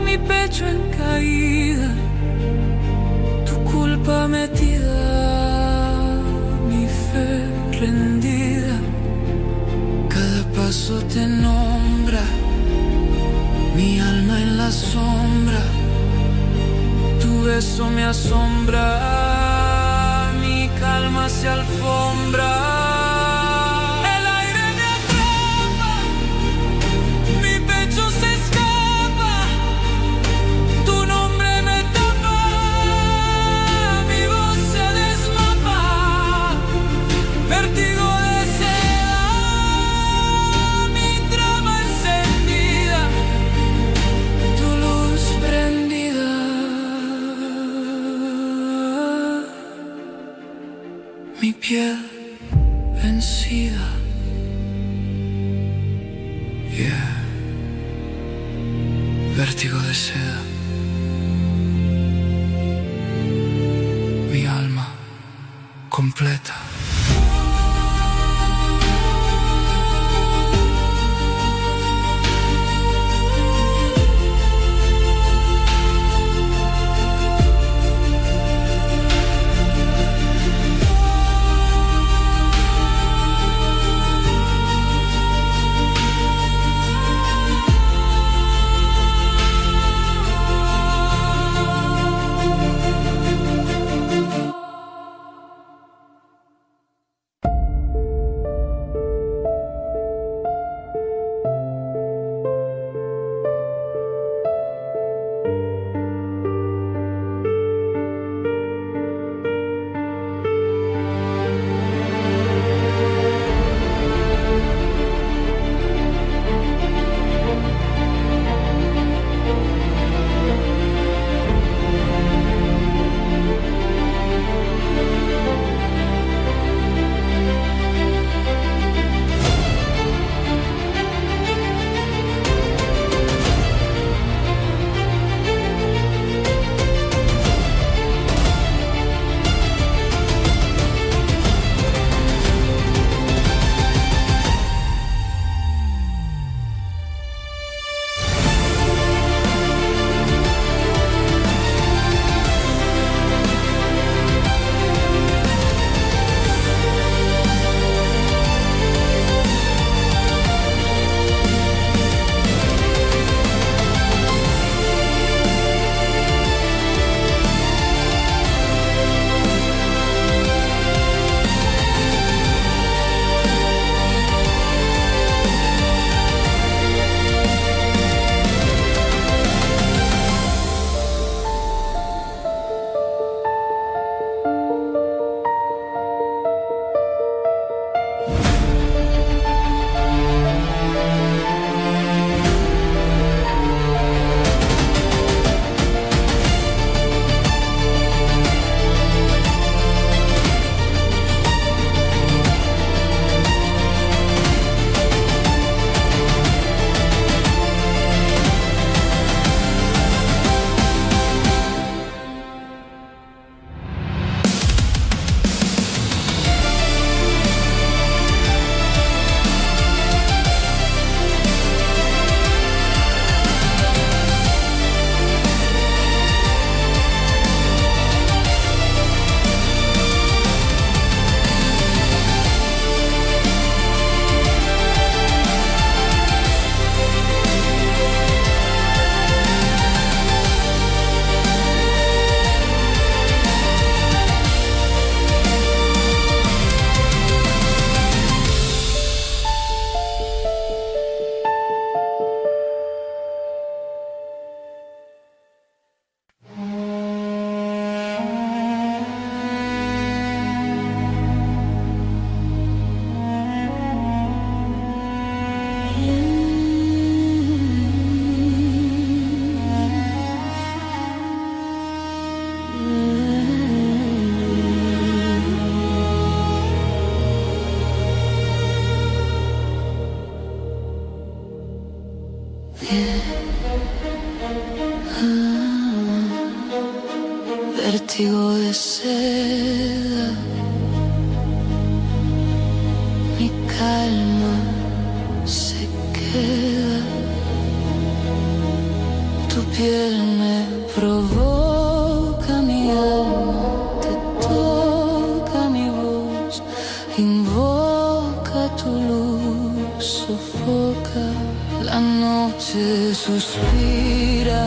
mi pecho en caída, tu culpa metida, mi fe rendida. Cada paso te nombra, mi alma en la sombra. Tu beso me asombra, mi calma se alfombra. El aire me atrapa, mi pecho se escapa, tu nombre me tapa, mi voz se desmapa. Vértigo de seda, mi trama encendida, tu luz prendida. Mi piel vencida, vértigo de seda, mi alma completa. Vértigo de seda, mi calma se queda. Tu piel me provoca, mi alma te toca, mi voz invoca tu luz, sofoca, la noche suspira.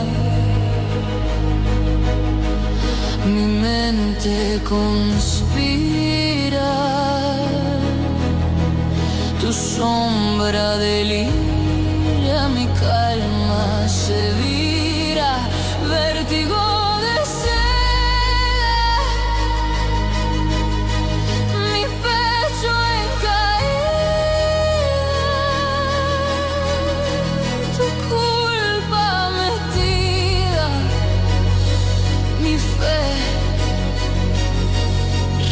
Mi mente conspira, tu sombra delira, mi calma se vira, vértigo de seda, mi pecho en caída, tu culpa metida, mi fe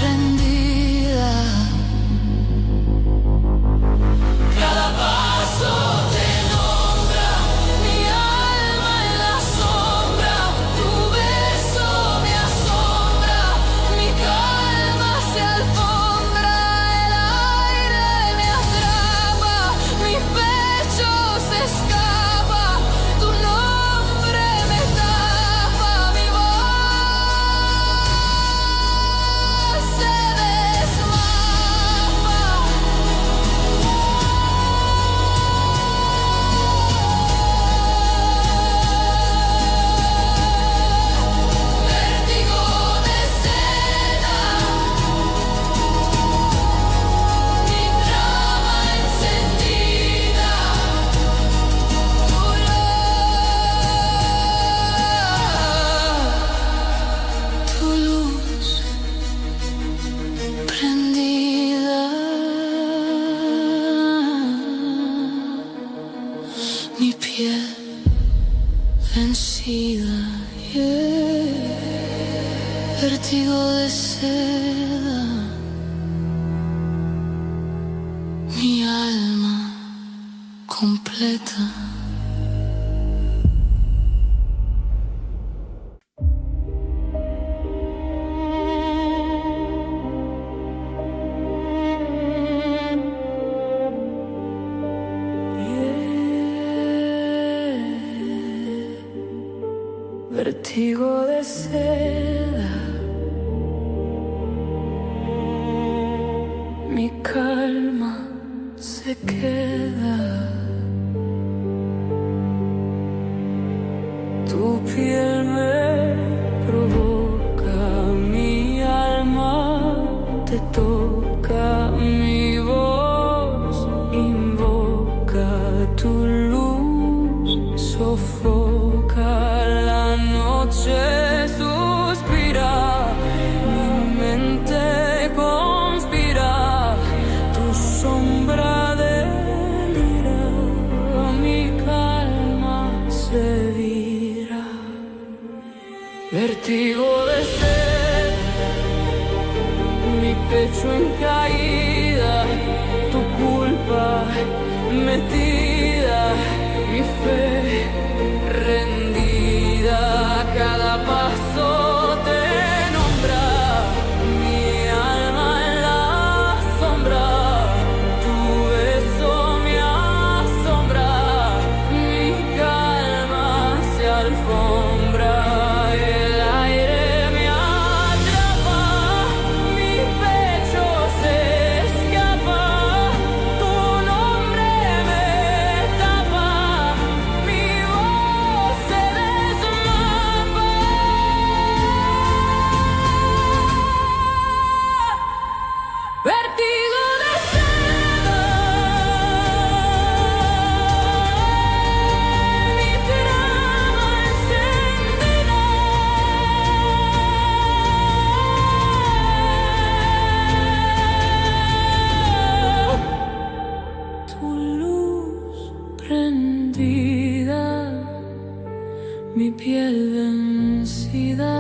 rendida. Cada paso te nombra, mi alma en la sombra, tu beso me asombra, mi calma se alfombra, el aire me atrapa, mi pecho se escapa, tu nombre me tapa, mi voz se desmapa. Vértigo de seda, mi trama encendida, tu luz prendida, mi piel vencida, vértigo de seda, mi alma completa. Vértigo de seda, mi calma se queda, tu piel me provoca, mi alma te toca, mi voz invoca, tu luz sofoca, la noche suspira, mi mente conspira, tu sombra delira, mi calma se vira, vértigo de sed, mi pecho en caída, tu culpa metida, mi fe rendida, cada paso te nombra, mi alma en la sombra, tu beso me asombra, mi calma se alfombra, el aire me atrapa, mi pecho se escapa, tu nombre me tapa, mi voz se desmapa. Vértigo de seda, mi trama encendida, tu luz prendida, mi piel vencida.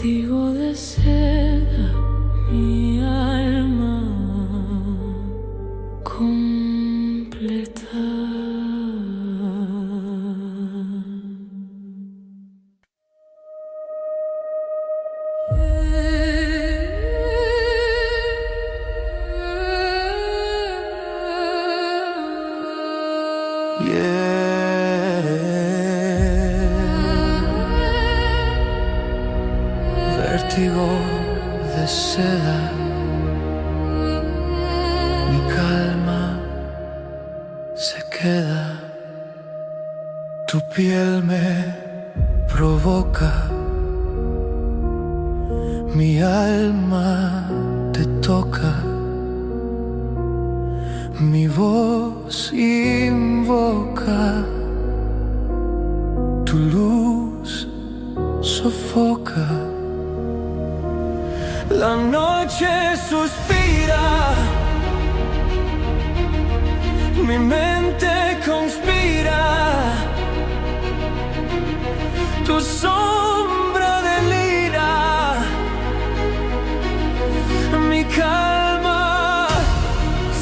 Vértigo de seda, mi alma completa. Vértigo de seda, mi calma se queda, tu piel me provoca, mi alma te toca, mi voz invoca, tu luz sofoca. La noche suspira, mi mente conspira, tu sombra delira, mi calma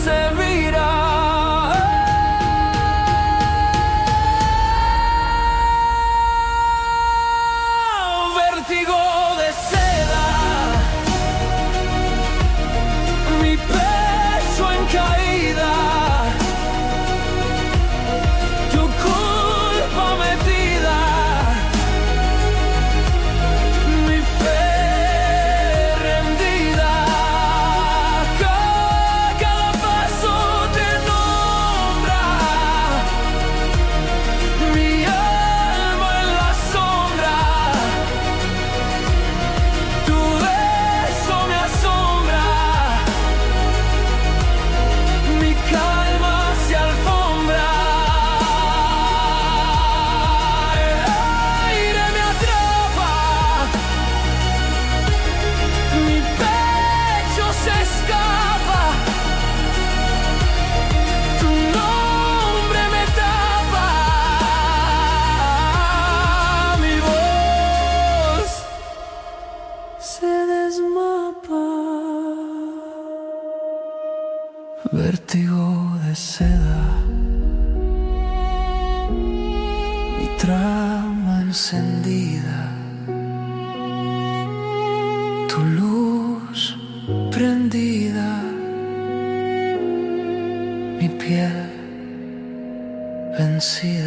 se vira. Vértigo de seda, mi pecho en caída, tu culpa metida, mi fe rendida. Cada paso te nombra, mi alma en la sombra, tu beso me asombra. Mi calma se alfombra, el aire me atrapa, mi pecho se escapa, tu nombre me tapa, mi voz se desmapa. Vértigo de seda, mi trama encendida, tu luz prendida, mi piel vencida.